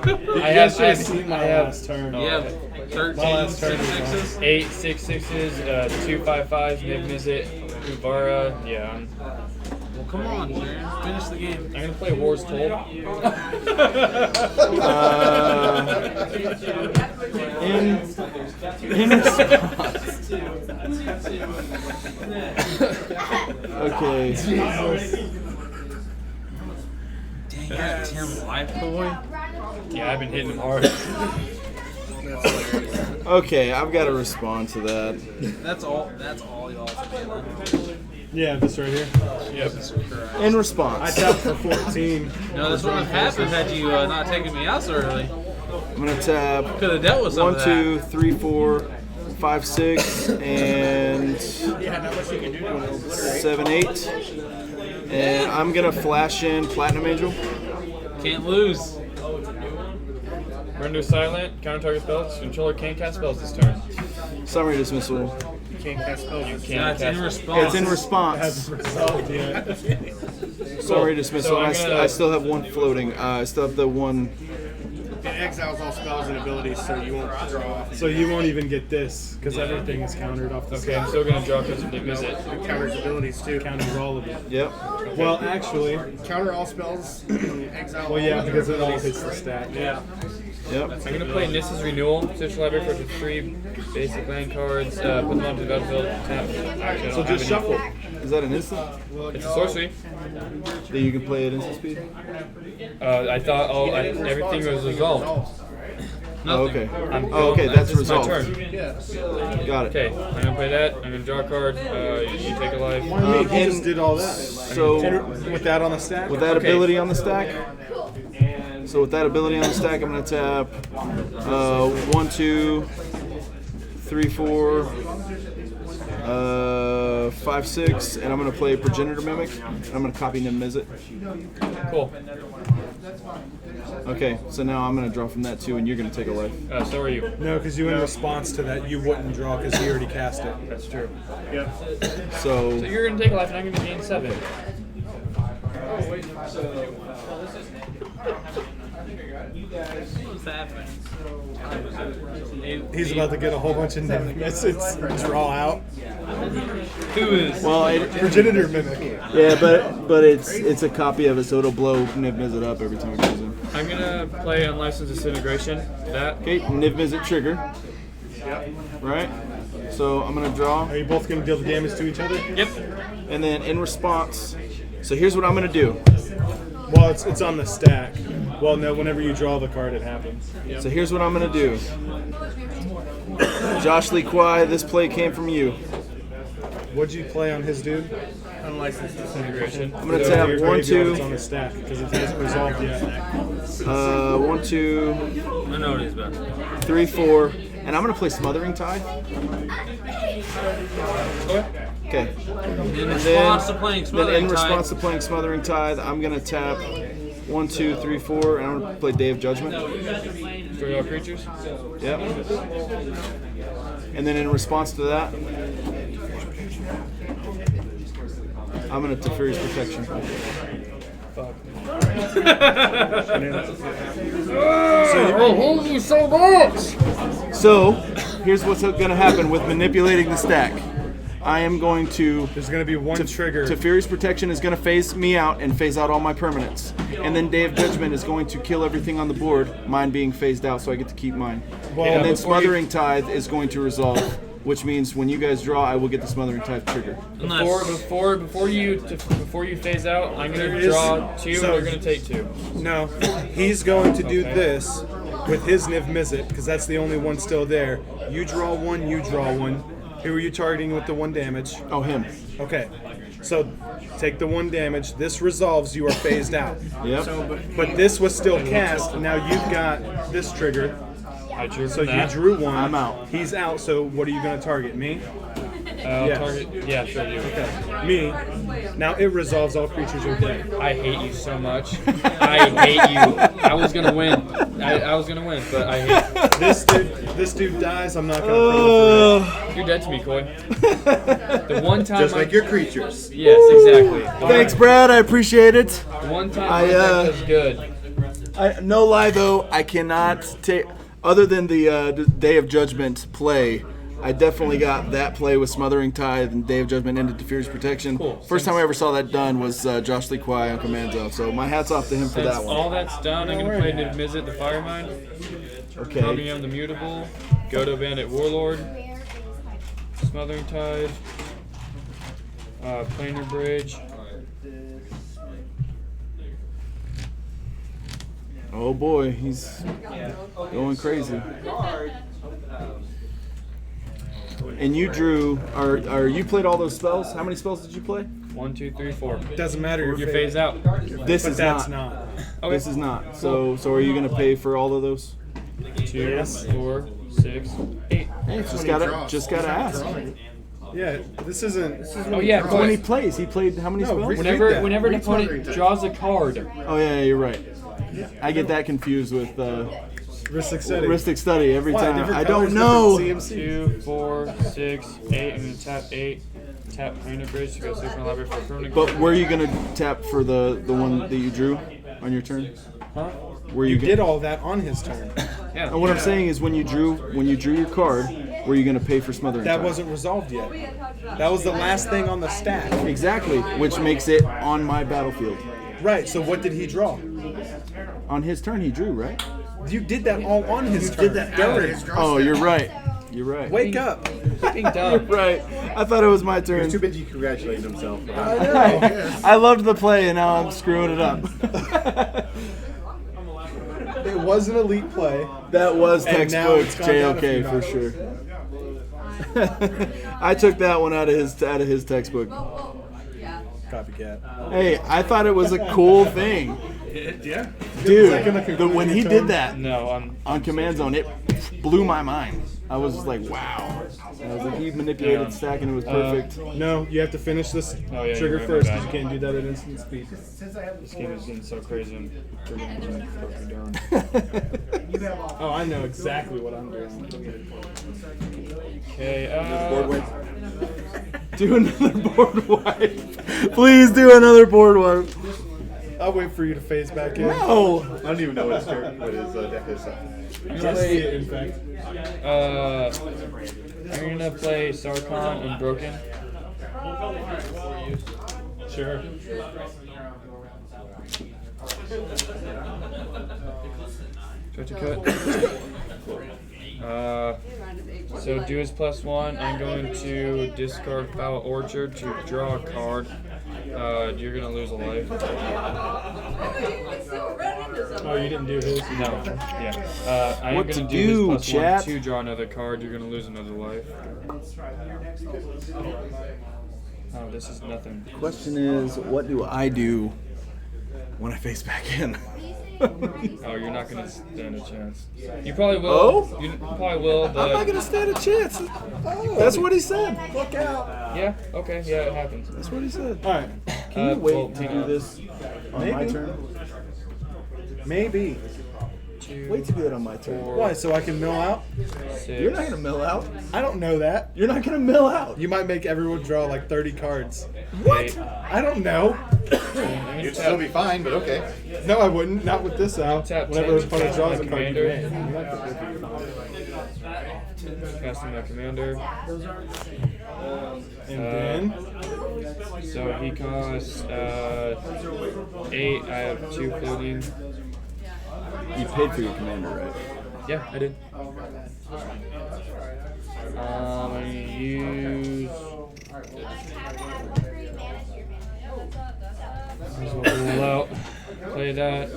I have seen my last turn. You have 13 My last turn was 6/6s. 8 6/6s, 2 5/5s, Niv Mizzet, Uvara. Yeah, Well, come on, Sharon. Finish the game. I'm gonna play War's Toll. In response. Okay. Dang, you got 10 life, boy. Yeah, I've been hitting him hard. Okay, I've got to respond to that. That's all y'all have. Yeah, this right here. Yep. In I response, tapped for 14. No, this wouldn't have happened had you not taken me out so early. I'm gonna tap Could have dealt with some 1, of 2, 3, 4, 5, 6, and 7, 8. And I'm gonna flash in Platinum Angel. that. Can't lose. Render silent, counter target spells. Controller can't cast spells this turn. Summary dismissal. You can't cast spells. You Yeah, can't. it's in response. It's in response. Hasn't resolved yet. Summary dismissal. So I'm And gonna- I still have one floating. I still have the one. It exiles all spells and abilities, so you won't draw off. So you won't even get this because everything is countered off the Okay, I'm still gonna draw because of Niv Mizzet. It counters abilities too. counters all of it. Yep. Well, actually, Counter all spells. And exile. well, yeah, all because it all abilities. hits the stack. Yeah. Yep. I'm gonna play Nissa's Renewal. Search the library for 3 basic land cards. Put them onto the battlefield. Tap. Actually, I So don't just have any. shuffle. Is that an instant? It's a sorcery. That you can play at instant speed? I thought everything was resolved. Oh, okay. I'm Oh, okay. going- That's this is my resolved. turn. Got it. Okay, I'm gonna play that. I'm gonna draw a card. You take a life. I mean, he and- just did all that. So With that on the stack? with that Okay. ability on the stack. So with that ability on the stack, I'm gonna tap 1, 2, 3, 4, 5, 6, and I'm gonna play Progenitor Mimic. And I'm gonna copy Niv Mizzet. Cool. Okay, so now I'm gonna draw from that too, and you're gonna take a life. So are you. No, because you in response to that, you wouldn't draw because he already cast it. That's true. So So you're gonna take a life, and I'm gonna gain 7. What's happening? He's about to get a whole bunch of misses, draw out. Who is? well, Progenitor Mimic. yeah, but it's a copy of it, so it'll blow Niv Mizzet up every time it goes in. I'm gonna play Unlicensed Disintegration. That. Okay, Niv Mizzet trigger. Right. So I'm gonna draw. Are you both going to deal the damage to each other? Yep. And then in response, so here's what I'm gonna do. Well, it's on the stack. Well, no, whenever you draw the card, it happens. So here's what I'm gonna do. Josh Lee Kwai, this play came from you. What'd you play on his dude? Unlicensed disintegration. I'm gonna So tap your 1, graveyard is 2, on the stack because it hasn't resolved yet. 1, 2, I know what he's about. 3, 4, and I'm gonna play Smothering Tide. Okay. In response to playing Then Smothering in response Tide, to playing Smothering Tide, I'm gonna tap 1, 2, 3, 4, and I'm gonna play Day of Judgment. Destroy all creatures. Yep. And then in response to that, I'm gonna Teferi's Protection. Fuck. So, here's what's gonna happen with manipulating the stack. I am going to. There's going to be one trigger. Teferi's Protection is going to phase me out and phase out all my permanents. And then Day of Judgment is going to kill everything on the board, mine being phased out, so I get to keep mine. Well, And then before you- Smothering Tithe is going to resolve, which means when you guys draw, I will get the Smothering Tithe trigger. Before you phase out, I'm There gonna is- draw 2. so- and you're gonna take 2. No, he's going to do this with his Niv Mizzet because that's the only one still there. You draw 1, you draw 1. Who are you targeting with the 1 damage? Oh, him. Okay, so take the 1 damage. This resolves. You are phased out. Yep. But this was still cast. Now you've got this trigger. I drew So from you that. drew 1. I'm out. He's out. So what are you going to target? Me? Yes. Target. Yeah, sure. You. Okay. Me. Now it resolves. All creatures are dead. I hate you so much. I hate you. I was gonna win. I was gonna win, but I hate This dude dies. I'm not going to proliferate. you. You're dead to me, Coy. The one time Just like your creatures. Yes, exactly. The Thanks, Brad. I appreciate it. One time I, my deck was good. No lie though, I cannot take. Other than the Day of Judgment play, I definitely got that play with Smothering Tide and Day of Judgment into Fierce Protection. Cool. First time I ever saw that done was Josh Lee Kwai on Command Zone. So my hat's off to him for Since that one. all that's done, I'm going to play Niv-Mizzet the Firemind, Okay. Rubium the Mutable, Godo Bandit Warlord, Smothering Tide, Planar Bridge. Oh boy, he's going crazy. And you drew, or you played all those spells? How many spells did you play? 1, 2, 3, 4. Doesn't matter. Your phase out. This But is that's not. not. Okay. This is not. So are you gonna pay for all of those? 2, 4, 6, 8. Hey, just gotta ask. Yeah, this isn't. Oh yeah, So when he but plays, he played how many No, spells? read whenever that. an opponent draws a card, Oh yeah, you're right. I get that confused with Ristic Study. Ristic Study every Why? time. Different I don't colors, know. different CMC. 2, 4, 6, 8. I'm going to tap 8. Tap Planar Bridge to go search my library for a permanent But card. were you gonna tap for the one that you drew on your turn? Huh? Were You you did all that on his turn. Yeah. And what I'm saying is when you drew your card, were you gonna pay for Smothering That Tide? wasn't resolved yet. That was the last thing on the stack. Exactly, which makes it on my battlefield. Right. So what did he draw? On his turn, he drew, right? You did that all on his turn. During. Oh, you're right. You're right. Wake up. Being You're dumb. right. I thought it was my turn. Too busy congratulating himself. I loved the play, and now I'm screwing it up. It was an elite play. That was And now textbook it's gone down a few JOK for notches. sure. I took that one out of his textbook. Copycat. Hey, I thought it was a cool thing, Yeah. dude. When he did that No, on Command Zone, it blew my mind. I was just like, wow. And I was like, he manipulated stack and it was perfect. No, you have to finish this Oh, yeah, trigger you're right, first my because you bad. can't do that at instant speed. this game is getting so crazy. I'm freaking fucking down. Oh, I know exactly what I'm doing. Okay, Do another board wipe. Please do another board wipe. I'll wait for you to phase back in. No. I don't even know what his deck is. You'll see it, in fact. I'm gonna play Sarkon Unbroken. Sure. Try to cut. So do his +1. I'm going to discard Foul Orchard to draw a card. You're gonna lose a life. Oh, you didn't do his? No. Yeah. I am What gonna to do do, his +1 chat? to draw another card. You're gonna lose another life. Oh, this is nothing. Question is, what do I do when I face back in? Oh, you're not gonna stand a chance. You probably will. Oh? You probably will. I'm not But gonna stand a chance. That's what he said. Look out. yeah. Okay. Yeah, it happens. That's what he said. All right. Can you wait well, to hang do on. this on my Maybe. turn? Maybe. Wait to do it on my turn. Why? So I can mill out? 6. You're not gonna mill out. I don't know that. You're not gonna mill out. You might make everyone draw like 30 cards. What? I don't know. You'd still be fine, but okay. No, I wouldn't. Not with this out. Tap Whenever his 10, opponent draws a tap card, you commander. may. Casting my commander. And then So he costs 8. I have 2 floating. You paid for your commander, right? Yeah, I did. I'm gonna use. Roll out. Play that.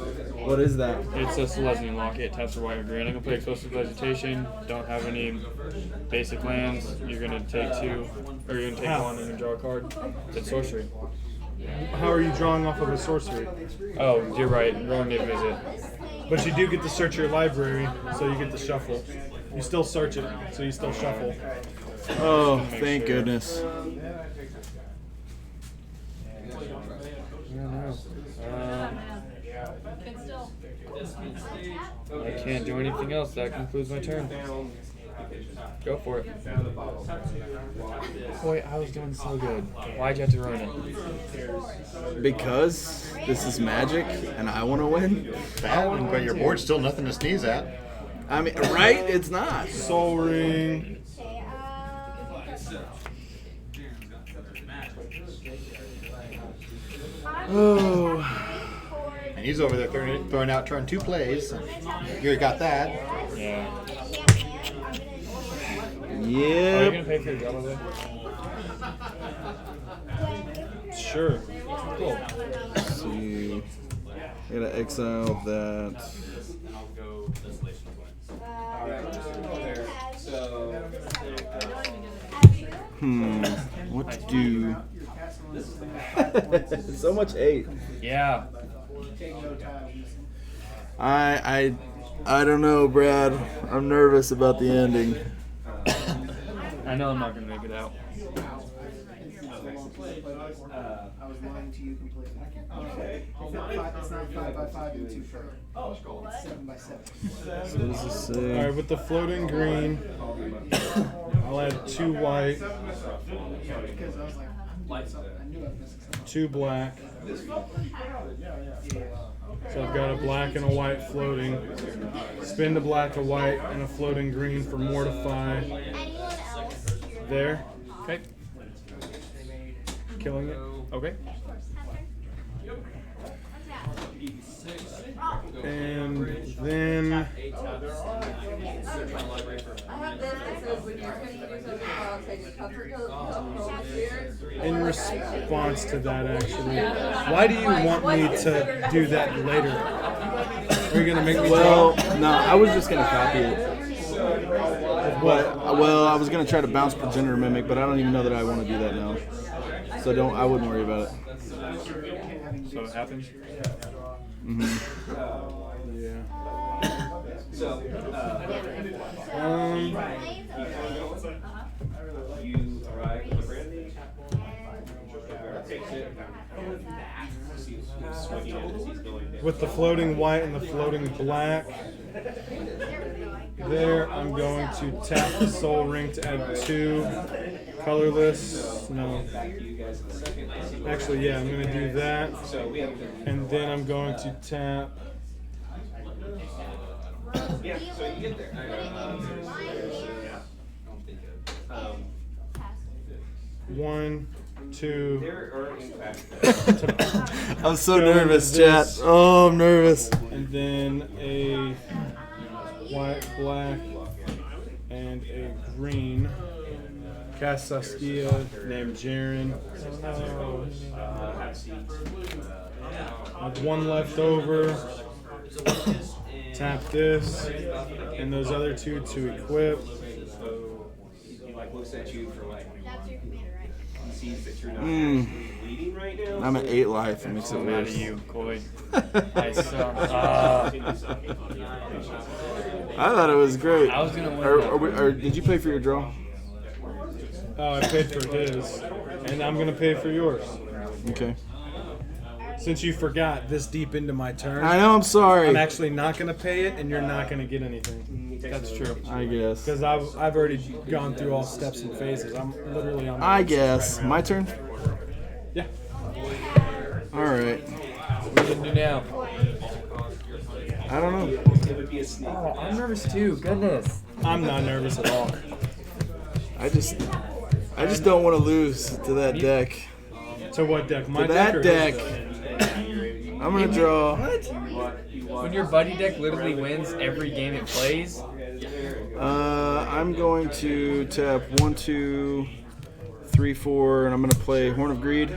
What is that? It's a Selesnya Locket. Taps for white or green. I'm gonna play Explosive Vegetation. Don't have any basic lands. You're gonna take 2, or you're gonna take 1 and draw a card. It's sorcery. how are you drawing off of a sorcery? Oh, you're right. Wrong Niv-Mizzet. But you do get to search your library, so you get to shuffle. You still search it, so you still shuffle. Oh, thank goodness. I don't know. I can't do anything else. That concludes my turn. Go for it. Boy, I was doing so good. Why'd you have to ruin it? Because this is Magic and I want to win. Bad, but your board's still nothing to sneeze at. I mean, right? It's not. Soul Ring. Oh. And he's over there throwing out turn 2 plays. You got that. Yeah. Are you Yep. gonna pay for your draw, by the way? Sure. Cool. Let's see. I gotta exile that. What to do? So much hate. Yeah. I don't know, Brad. I'm nervous about the ending. I know I'm not gonna make it out. I was lying to you completely. It's not 5 by 5 and 2 for. It's 7 by 7. So what does this All say? right, with the floating green, I'll add 2 white, Because I was like, I knew I was missing something. 2 black. So I've got a black and a white floating. Spin the black, a white, and a floating green for Mortify. There. Okay. Killing it. Okay. And then I have this that says when you're going to use a file, take a couple of in response to that, actually, why do you want me to do that later? Are you gonna make me Well, draw? no, I was just gonna copy it. But well, I was gonna try to bounce Progenitor Mimic, but I don't even know that I want to do that now. So I wouldn't worry about it. So it happens. Yeah. With the floating white and the floating black, there I'm going to tap the Soul Ring to add 2 colorless. No. Actually, yeah, I'm going to do that. And then I'm going to tap. One, 2. I'm so nervous, chat. Oh, I'm nervous. And then a white, black, and a green. Cast Saskia named Jaren. I have 1 left over. Tap this, and those other 2 to equip. I'm at 8 life. It makes it I'm mad at worse. you, Coy. I suck. I thought it was great. I was gonna win Or did you pay for your draw? Oh, I paid for his, and I'm gonna pay for yours. Okay. Since you forgot this deep into my turn, I know. I'm sorry. I'm actually not gonna pay it, and you're not gonna get anything. That's true. I guess. Because I've already gone through all steps and phases. I'm literally on. I guess. My turn. Yeah. All right. What are you gonna do now? I don't know. Oh, I'm nervous too. Goodness. I'm not nervous at all. I just don't want to lose to that deck. To what deck? My To deck or that his deck. I'm gonna draw. When your buddy deck literally wins every game it plays. I'm going to tap 1, 2, 3, 4, and I'm gonna play Horn of Greed.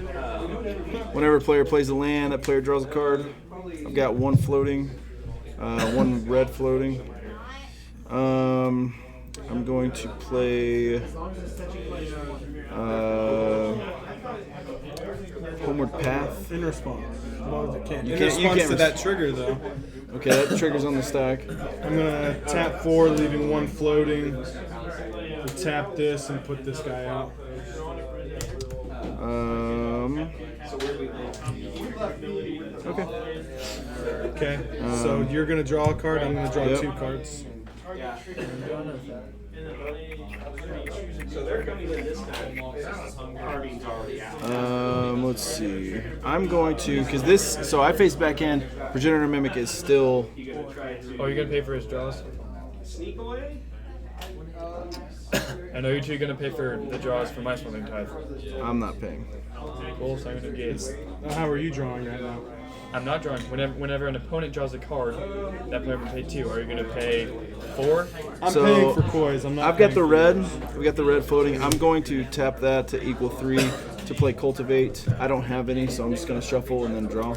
Whenever a player plays a land, that player draws a card. I've got 1 floating, 1 red floating. I'm going to play Homeward Path. In response. Well, it can't. You In can't- you response can't to that trigger, though, Okay, that trigger's on the stack. I'm gonna tap 4, leaving 1 floating. Tap this and put this guy out. Okay. Okay. So you're gonna draw a card. I'm gonna draw Yep. 2 cards. Let's see. I'm going to, because this, so I face back end. Progenitor Mimic is still. Oh, you're gonna pay for his draws? I know you're two gonna pay for the draws for my swimming type. I'm not paying. Cool, so I'm gonna engage. How are you drawing right now? I'm not drawing. Whenever an opponent draws a card, that player will pay 2. Are you gonna pay 4? I'm So, paying for coins. I'm not. I've got paying the for red. coins. We got the red floating. I'm going to tap that to equal 3 to play Cultivate. I don't have any, so I'm just going to shuffle and then draw.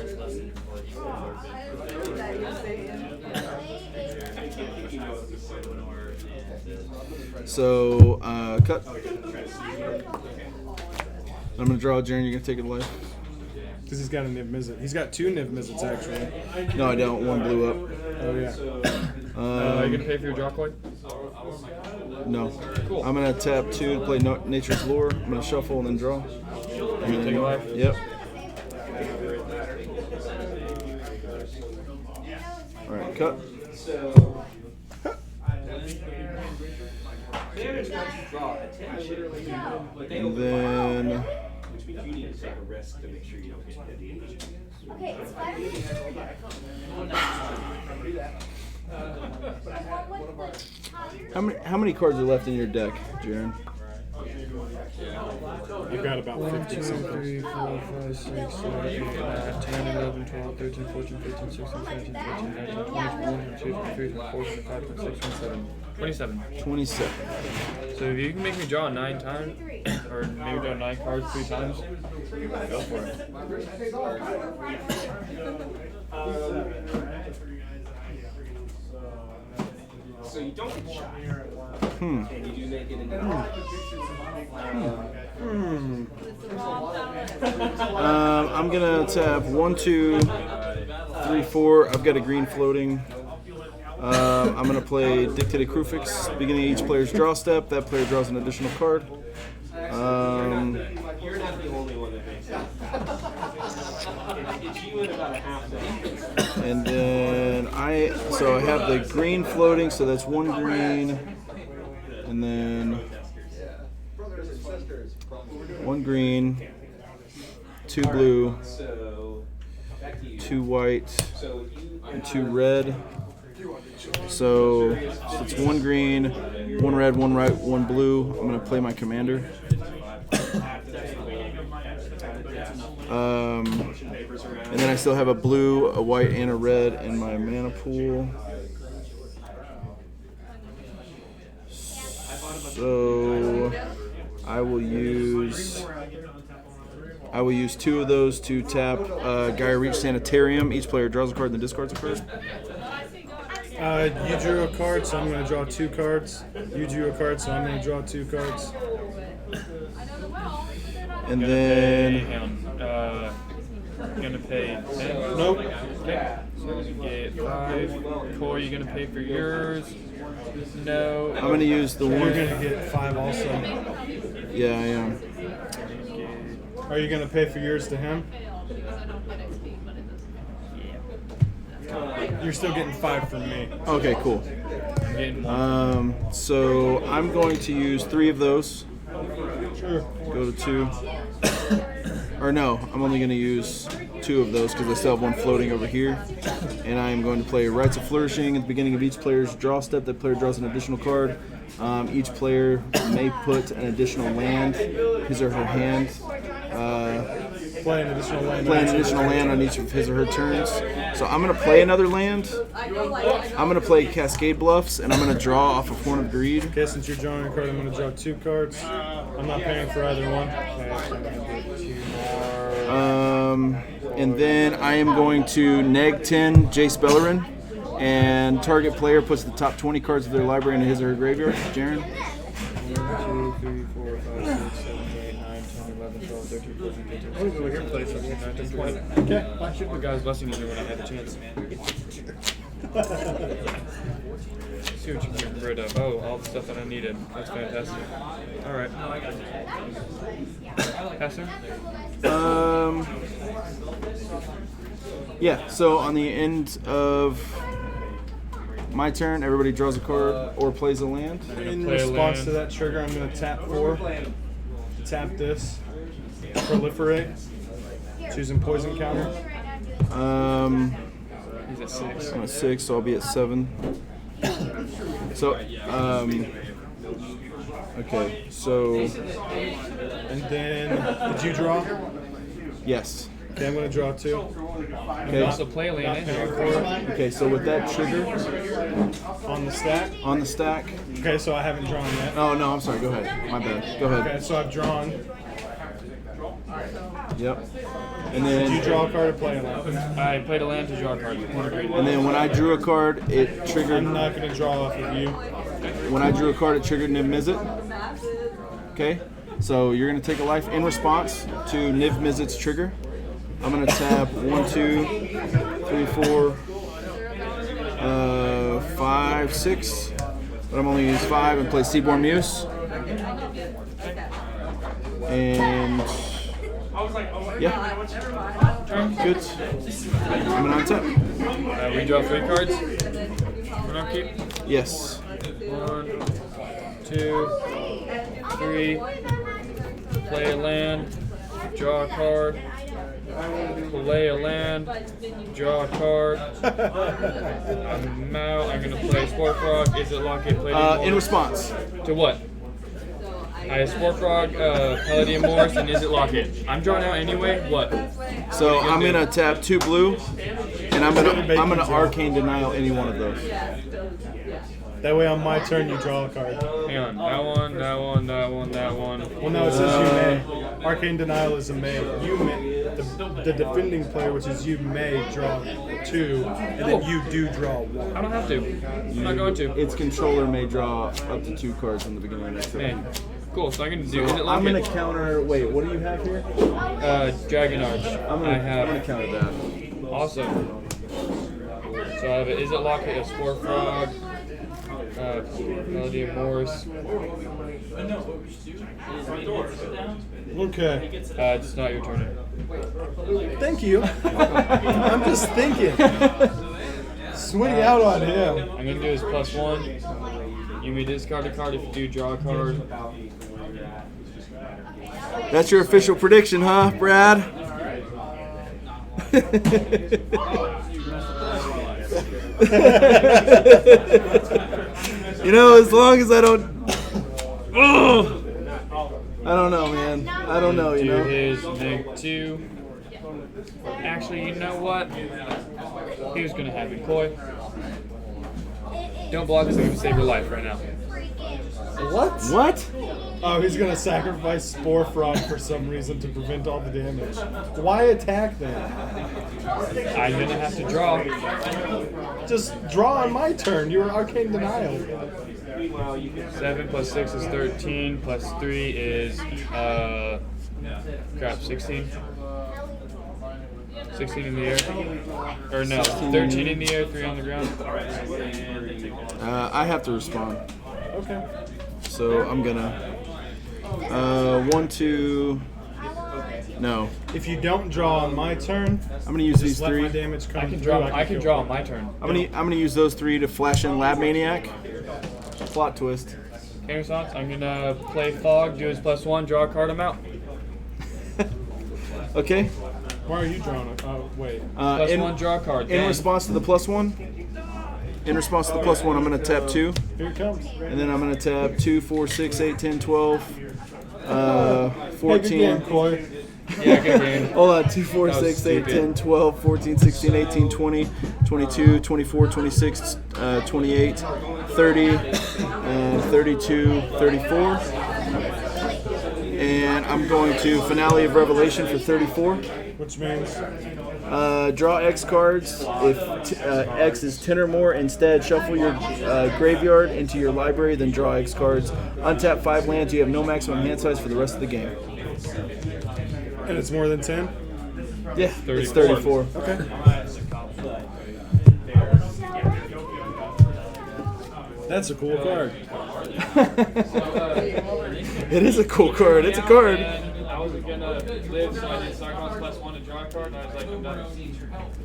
So, cut. I'm going to draw Jaren. You're going to take it away. Because he's got a Niv Mizzet. He's got 2 Niv Mizzets actually. No, I don't. One blew up. Oh yeah. Are you gonna pay for your draw coin? No. I'm going to tap 2 to play Nature's Lore. I'm going to shuffle and then draw. And You take a life? Yep. All right, cut. And then Okay, it's 5 how many cards are left in your deck, Jaren? You've got about 1, 50 2, something. 3, 4, 5, 6, 7, 8, 9, 10, 11, 12, 13, 14, 15, 16, 17, 18, 19, 20, 21, 22, 23, 24, 25, 26, 27. 27. 27. So if you can make me draw 9 times, or maybe draw 9 cards 3 times, go for it. So you don't get shot. Hmm. And you do make it into I'm gonna tap 1, 2, 3, 4. I've got a green floating. I'm gonna play Dictated Crufix. Beginning of each player's draw step, that player draws an additional card. You're not the only one that makes it. It's you and about a half dozen. And then I have the green floating, so that's 1 green, and then 1 green, 2 blue, 2 white, and 2 red. So it's 1 green, 1 red, 1 white, 1 blue. I'm gonna play my commander. And then I still have a blue, a white, and a red in my mana pool. So I will use 2 of those to tap Gaia Reach Sanitarium. Each player draws a card and then discards a card. You drew a card, so I'm going to draw 2 cards. You drew a card, so I'm going to draw 2 cards. And then You're gonna pay 10? Nope. Okay. So you get 5. Corey, you gonna pay for yours? No. I'm going to use the You're one. going to get 5 also. Yeah, I am. Are you going to pay for yours to him? You're still getting 5 from me. Okay, cool. I'm getting 1. So I'm going to use 3 of those. Sure. Go to 2. Or no, I'm only going to use 2 of those because I still have 1 floating over here. And I am going to play Rites of Flourishing at the beginning of each player's draw step. That player draws an additional card. Each player may put an additional land, his or her hand. Play an additional land. Play an additional land on each of his or her turns. So I'm going to play another land. I'm going to play Cascade Bluffs, and I'm going to draw off of Horn of Greed. Okay, since you're drawing a card, I'm going to draw 2 cards. I'm not paying for either one. Okay, so I'm gonna get 2 more. And then I am going to neg 10 Jace Bellerin, and target player puts the top 20 cards of their library into his or her graveyard. Jaren? 1, 2, 3, 4, 5, 6, 7, 8, 9, 10, 11, 12, 13, 14, 15, 16, 17, 18, 19, 20. I should have guys blessing you when I had a chance. See what you can get rid of. Oh, all the stuff that I needed. That's fantastic. Alright. Passer? Yeah, so on the end of my turn. Everybody draws a card or plays a land. In response to that trigger, I'm going to tap 4. Tap this. Proliferate. Choosing poison counter. He's at 6. I'm at 6, so I'll be at 7. So, okay, so. And then, did you draw? Yes. Okay, I'm going to draw 2. Okay. Also play a land and draw a card. Okay, so with that trigger. On the stack? On the stack. Okay, so I haven't drawn yet. Oh, no, I'm sorry. Go ahead. My bad. Go ahead. Okay, so I've drawn. Yep. And then. Did you draw a card or play a land? I played a land to draw a card. And then when I drew a card, it triggered. I'm not going to draw off of you. When I drew a card, it triggered Niv Mizzet. Okay? So you're going to take a life in response to Niv Mizzet's trigger. I'm going to tap 1, 2, 3, 4, 5, 6. But I'm only going to use 5 and play Seaborn Muse. And yeah, good. I'm going to untap. We draw 3 cards. We're not keep. Yes. 1, 2, 3. Play a land. Draw a card. Play a land. Draw a card. I'm out. I'm going to play Spore Frog. Is it lock it? Play In response. to what? I have Spore Frog, Palladium Morse, and Is It Locket? I'm drawing out anyway. What? So I'm gonna tap 2 blue, and I'm gonna Arcane Denial any one of those. That way on my turn you draw a card. Hang on. That one, that one, that one, that one. Well, no, it says you may. Arcane Denial is a may. You may. The defending player, which is you, may draw 2, and then you do draw 1. I don't have to. I'm not going to. Its controller may draw up to 2 cards in the beginning of next turn. Man. Cool. So I'm going to do Is It I'm Locket? gonna counter. Wait, what do you have here? Dragon Arch. I'm gonna counter that. Awesome. So I have an Is It Locket, a Spore Frog, Palladium Morse. Okay. It's not your turn. Thank you. I'm just thinking. Swing out on him. I'm going to do his +1. You may discard a card if you do draw a card. That's your official prediction, huh, Brad? You know, as long as I don't. I don't know, man. I don't know, you know. Do his -2. Actually, you know what? He was gonna have it coy. Don't block this thing and save your life right now. What? What? Oh, he's gonna sacrifice Spore Frog for some reason to prevent all the damage. Why attack then? I'm gonna have to draw. Just draw on my turn. You were Arcane Denial. 7 + 6 is 13. +3 is 16. 16 in the air. Or no, 13 in the air, 3 on the ground. I have to respond. Okay. So I'm gonna 1, 2. No, If you don't draw on my turn, I'm gonna use these just let 3. my damage come I can through. draw. I can kill draw him. on my turn. I'm gonna use those 3 to flash in Lab Maniac. Plot twist. Game response. I'm gonna play Fog, do his +1, draw a card, I'm out. Okay. Why are you drawing it? Oh, wait. +1, draw a card. In Then response to the +1. In response to the +1, I'm gonna tap 2, Here it comes. and then I'm gonna tap 2, 4, 6, 8, 10, 12, Hey, 14. good game, Coy. yeah, good game. Hold on, 2, 4, That was 6, 8, stupid. 10, 12, 14, 16, 18, 20, 22, 24, 26, 28, 30, 32, 34. And I'm going to Finale of Revelation for 34. Which means Draw X cards. If X is 10 or more, instead shuffle your graveyard into your library, then draw X cards. Untap 5 lands. You have no maximum hand size for the rest of the game. and it's more than 10? Yeah, it's 34. Okay. That's a cool card. It is a cool card. It's a card. I wasn't gonna live, so I did Cyclops +1 to draw a card, and I was like, I'm done.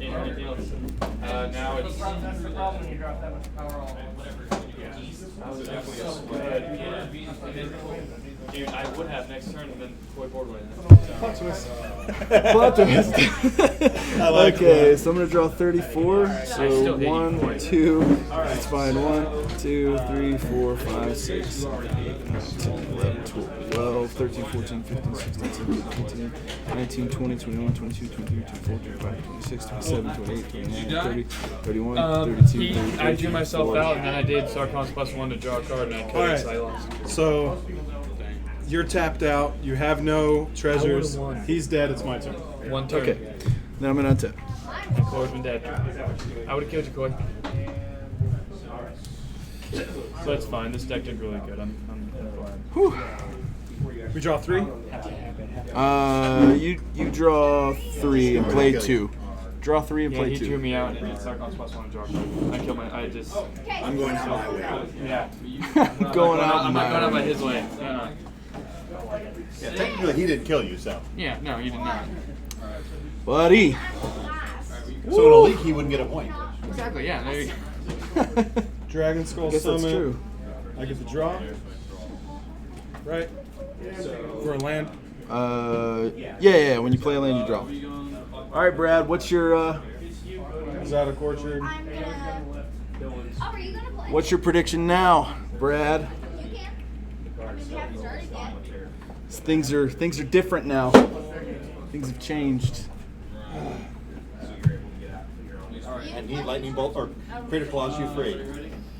Anything else? Now it's Dude, I would have next turn and then Koi board away. Plot twist. Plot twist. Okay, so I'm gonna draw 34. So 1, 2, it's fine. 1, 2, 3, 4, 5, 6, 8, 9, 10, 11, 12, 13, 14, 15, 16, 17, 18, 19, 20, 21, 22, 23, 24, 25, 26, 27, 28, 29, 30, 31, 32, 33, I drew myself out and then I did Sarcon's +1 to draw a card and I killed it, so I lost. So you're tapped out. You have no treasures. He's dead. It's my turn. One turn. Okay. Now I'm gonna untap. Koi's been dead. I would have killed you, Koi. So that's fine. This deck did really good. I'm glad. We draw 3. You draw 3 and play 2. Draw 3 and Yeah, play he 2. drew me out and did Sarcon's +1 to draw a card. I killed my. I just. I'm going out my way. Yeah. Going out. I'm not going out by his way. Yeah, technically he didn't kill you, so. Yeah, no, you did not. Buddy. So in a league he wouldn't get a point. Exactly, yeah. There you go. Dragon Skull Guess that's Summon. true. I get to draw. Right? For a land. Yeah. When you play a land, you draw. All right, Brad. What's your Exotic Orchard. I'm gonna. Oh, are you gonna play? what's your prediction now, Brad? You can. I mean, you haven't started yet. Things are different now. Things have changed. And he lightning bolt or critical claws you free.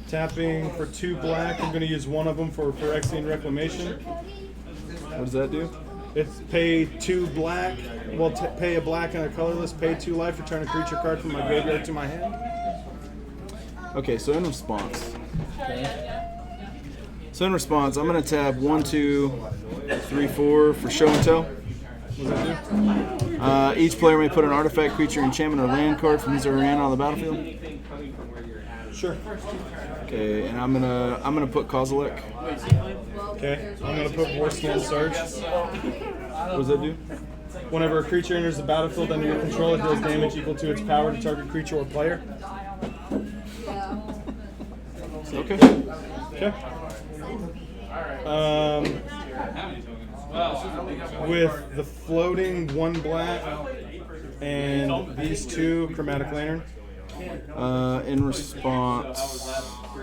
Tapping for 2 black. I'm going to use one of them for Phyrexian Reclamation. What does that do? It's pay 2 black. Well, pay a black and a colorless. Pay 2 life. Return a creature card from my graveyard to my hand. Okay, so in response. So in response, I'm gonna tab 1, 2, 3, 4 for show and tell. What does that do? Each player may put an artifact, creature, enchantment, or land card from his or her hand on the battlefield. Sure. Okay, and I'm gonna put Kozilek. Okay. I'm going to put Warscan Surge. What does that do? Whenever a creature enters the battlefield under your control, it deals damage equal to its power to target creature or player. Okay. Okay. With the floating 1 black and these 2 Chromatic Lantern. In response, I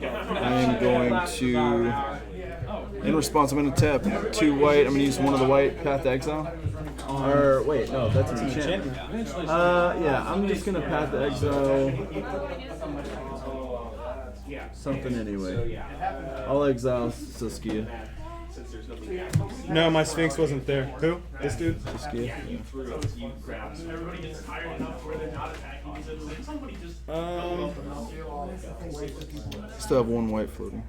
am going to. In response, I'm going to tap 2 white. I'm going to use one of the white, Path to Exile. Or wait, no, that's an enchantment. Yeah, I'm just going to Path to Exile. Something anyway. I'll exile Saskia. No, my Sphinx wasn't there. Who? This dude? Saskia. Still have 1 white floating.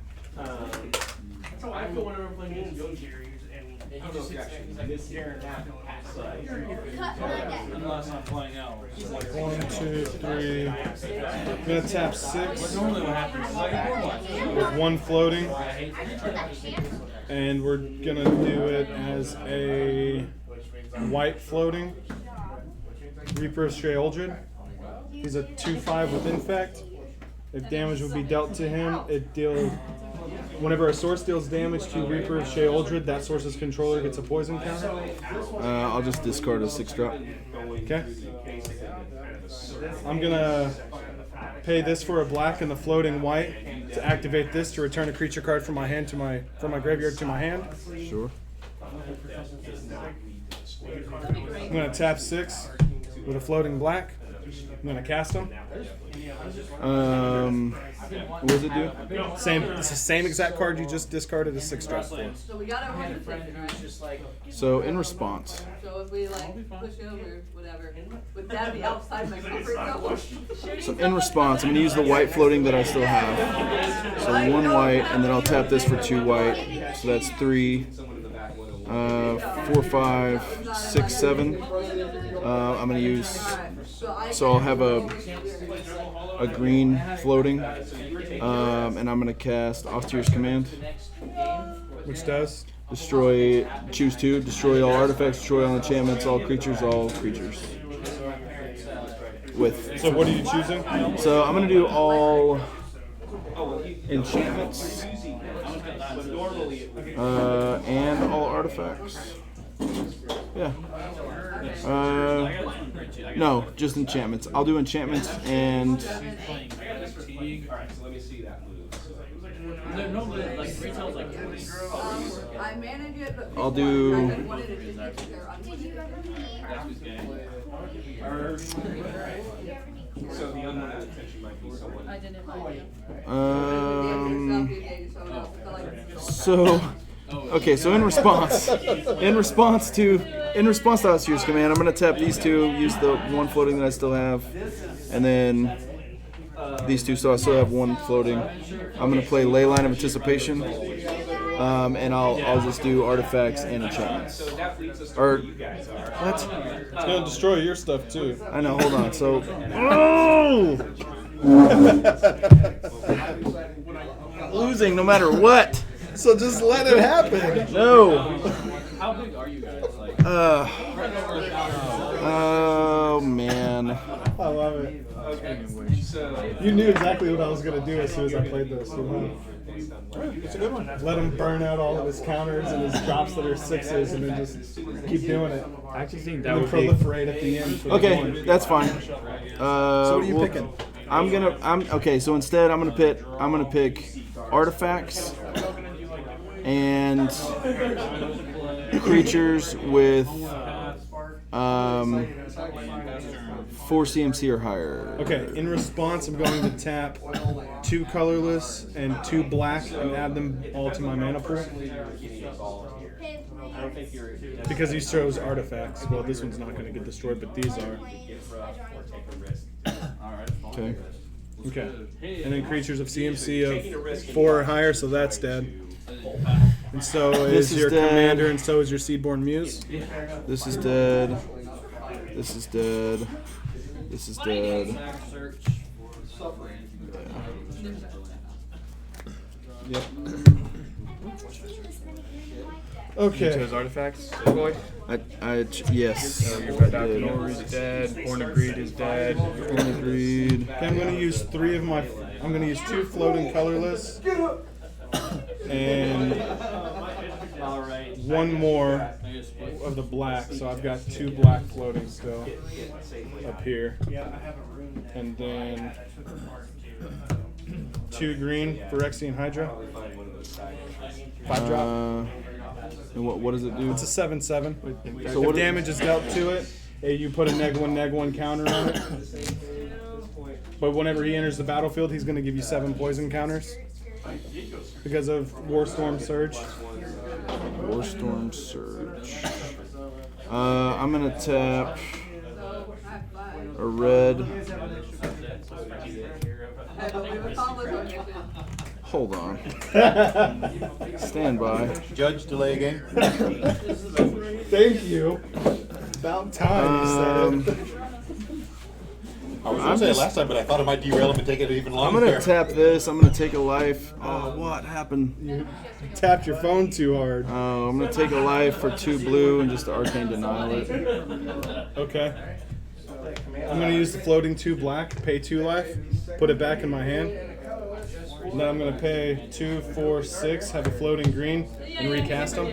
So I feel whenever I'm playing against Young Jerry, and he just he's like this here and that. Unless I'm playing out. 1, 2, 3. I'm gonna tap 6 Normally what happens is I get board wiped. with 1 floating, and we're gonna do it as a white floating. Reaper of Stray Uldred. He's a 2/5 with Infect. If damage would be dealt to him, it deals. Whenever a source deals damage to Reaper of Stray Uldred, that source's controller gets a poison counter. I'll just discard a 6-drop. Okay. I'm gonna pay this for a black and the floating white to activate this to return a creature card from my hand to my graveyard to my hand. Sure. I'm gonna tap 6 with a floating black. I'm gonna cast them. What does it do? Same. It's the same exact card you just discarded a 6-drop for. So we got our 150. So in response, So if we like push over, whatever, would that be outside my comfort zone? so in response, I'm gonna use the white floating that I still have. So 1 white, and then I'll tap this for 2 white. So that's 3, 4, 5, 6, 7. I'm gonna use. So I'll have a green floating, and I'm gonna cast Off Tier's Command. Which does? Destroy. Choose 2. Destroy all artifacts. Destroy all enchantments. All creatures. All creatures. With. So what are you choosing? So I'm gonna do all enchantments, and all artifacts. Yeah. No, just enchantments. I'll do enchantments and. I manage it, but I'll do. I wanted it to take care of. So the unwanted attention might be someone. I didn't invite you. So, okay. So in response to us use command, I'm gonna tap these two, use the one floating that I still have, and then these two. So I still have one floating. I'm gonna play Leyline of Anticipation, and I'll just do artifacts and enchantments. Or what? It's gonna destroy your stuff too. I know. Hold on. So. Oh! Losing no matter what. So just let it happen. No. How big are you guys? Like, Oh man. I love it. okay. So You knew exactly what I was gonna do as soon as I played this. You know? It's a good one. Let him burn out all of his counters and his drops that are 6s, and then just keep doing it. I actually think that And would be. proliferate at the end. For the Okay, point. that's fine. So what are you picking? Okay. So instead, I'm gonna pick artifacts and creatures with 4 CMC or higher. Okay, in response, I'm going to tap 2 colorless and 2 black and add them all to my mana pool. Because he shows artifacts. Well, this one's not going to get destroyed, but these are. Okay. Okay. And then creatures of CMC of 4 or higher, so that's dead. And so This is is your dead. commander, and so is your Seedborn Muse. This is dead. This is dead. This is dead. Yep. You Okay. chose artifacts, boy. Yes. So your Badalkor is dead. Born of Greed is dead. Agreed. Okay, I'm going to use 3 of my. I'm going to use 2 floating colorless. And 1 more of the black, so I've got 2 black floating still up here, and then 2 green for Phyrexian Hydra. 5 drop. And what does it do? It's a 7/7. So If what damage is dealt to it, you put a -1/-1 counter on it. But whenever he enters the battlefield, he's going to give you 7 poison counters because of Warstorm Surge. Warstorm Surge. I'm gonna tap a red. Hold on. Stand by. Judge, delay again. Thank you. About time you said it. I was going to say it last time, but I thought it might derail him and take it even I'm longer. gonna tap this. I'm gonna take a life. Oh, what happened? You tapped your phone too hard. I'm gonna take a life for 2 blue and just Arcane Denial it. Okay. I'm going to use the floating 2 black, pay 2 life, put it back in my hand. And then I'm going to pay 2, 4, 6, have a floating green, and recast them.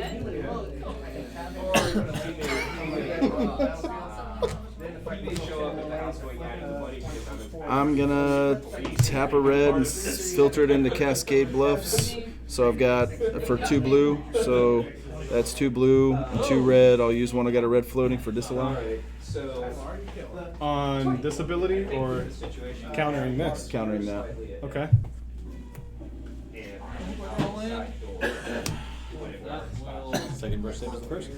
I'm gonna tap a red and filter it into Cascade Bluffs. So I've got for 2 blue. So that's 2 blue and 2 red. I'll use one. I got a red floating for disallow. On this ability or countering this? Countering that. Okay. Second verse, same as the first.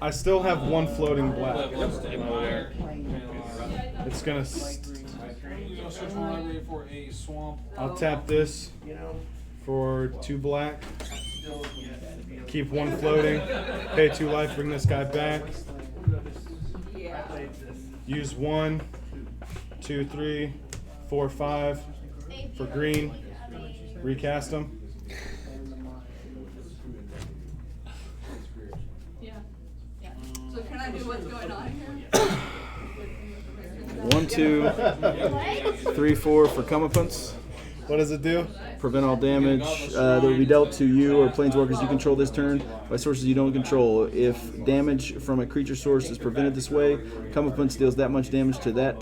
I still have 1 floating black. It's going to... I'll tap this for 2 black. Keep 1 floating. Pay 2 life, bring this guy back. Use 1, 2, 3, 4, 5 for green. Recast them. So can I do what's going on here? 1, 2, 3, 4 for comeuppance. What does it do? Prevent all damage that will be dealt to you or planeswalkers you control this turn by sources you don't control. If damage from a creature source is prevented this way, come up and deals that much damage to that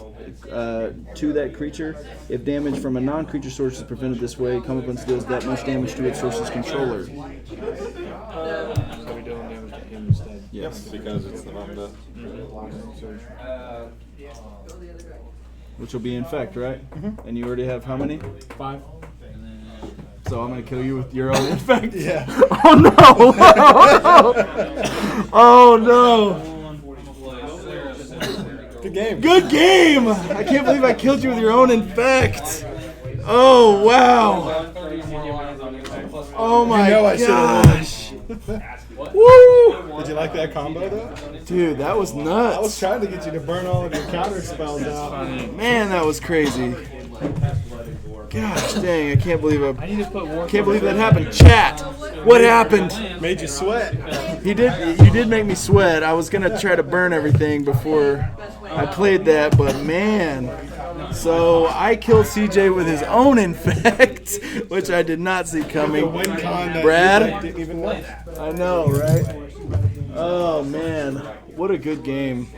creature. If damage from a non-creature source is prevented this way, come up and deals that much damage to its source's controller. So we're dealing damage to him instead. Yes. Because it's the Honda. Which will be infect, right? And you already have how many? 5. So I'm gonna kill you with your own infect. Yeah. Oh no! Oh no! Good game. Good game! I can't believe I killed you with your own infect. Oh wow! Oh my gosh! Woo! Did you like that combo though? Dude, that was nuts. I was trying to get you to burn all of your counter spells out. Man, that was crazy. Gosh dang, I can't believe that happened. Chat, what happened? Made you sweat. You did make me sweat. I was gonna try to burn everything before I played that, but man. So I killed CJ with his own infect, which I did not see coming. Brad, Didn't even know. I know, right? Oh man, what a good game.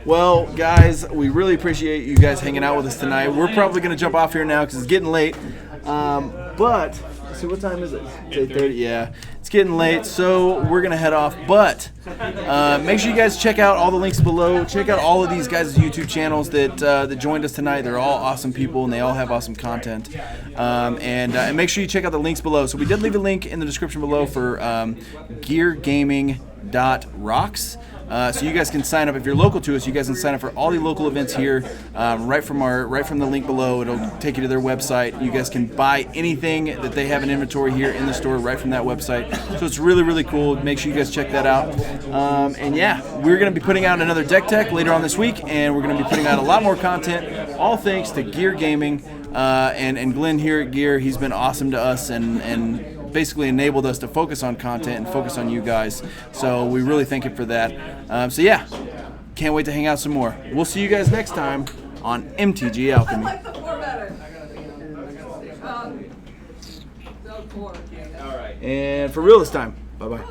Well, guys, we really appreciate you guys hanging out with us tonight. We're probably going to jump off here now because it's getting late. But, let's see, what time is it? It's 8:30. Yeah, it's getting late, so we're going to head off. But make sure you guys check out all the links below. Check out all of these guys' YouTube channels that joined us tonight. They're all awesome people, and they all have awesome content. And make sure you check out the links below. So we did leave a link in the description below for geargaming.rocks. So you guys can sign up if you're local to us. You guys can sign up for all the local events here, right from the link below. It'll take you to their website. You guys can buy anything that they have in inventory here in the store right from that website. So it's really, really cool. Make sure you guys check that out. And yeah, we're going to be putting out another deck tech later on this week, and we're going to be putting out a lot more content. All thanks to Gear Gaming and Glenn here at Gear. He's been awesome to us and basically enabled us to focus on content and focus on you guys. So we really thank him for that. So yeah, can't wait to hang out some more. We'll see you guys next time on MTG Alchemy. I like the 4 better. The 4. And for real this time, bye-bye.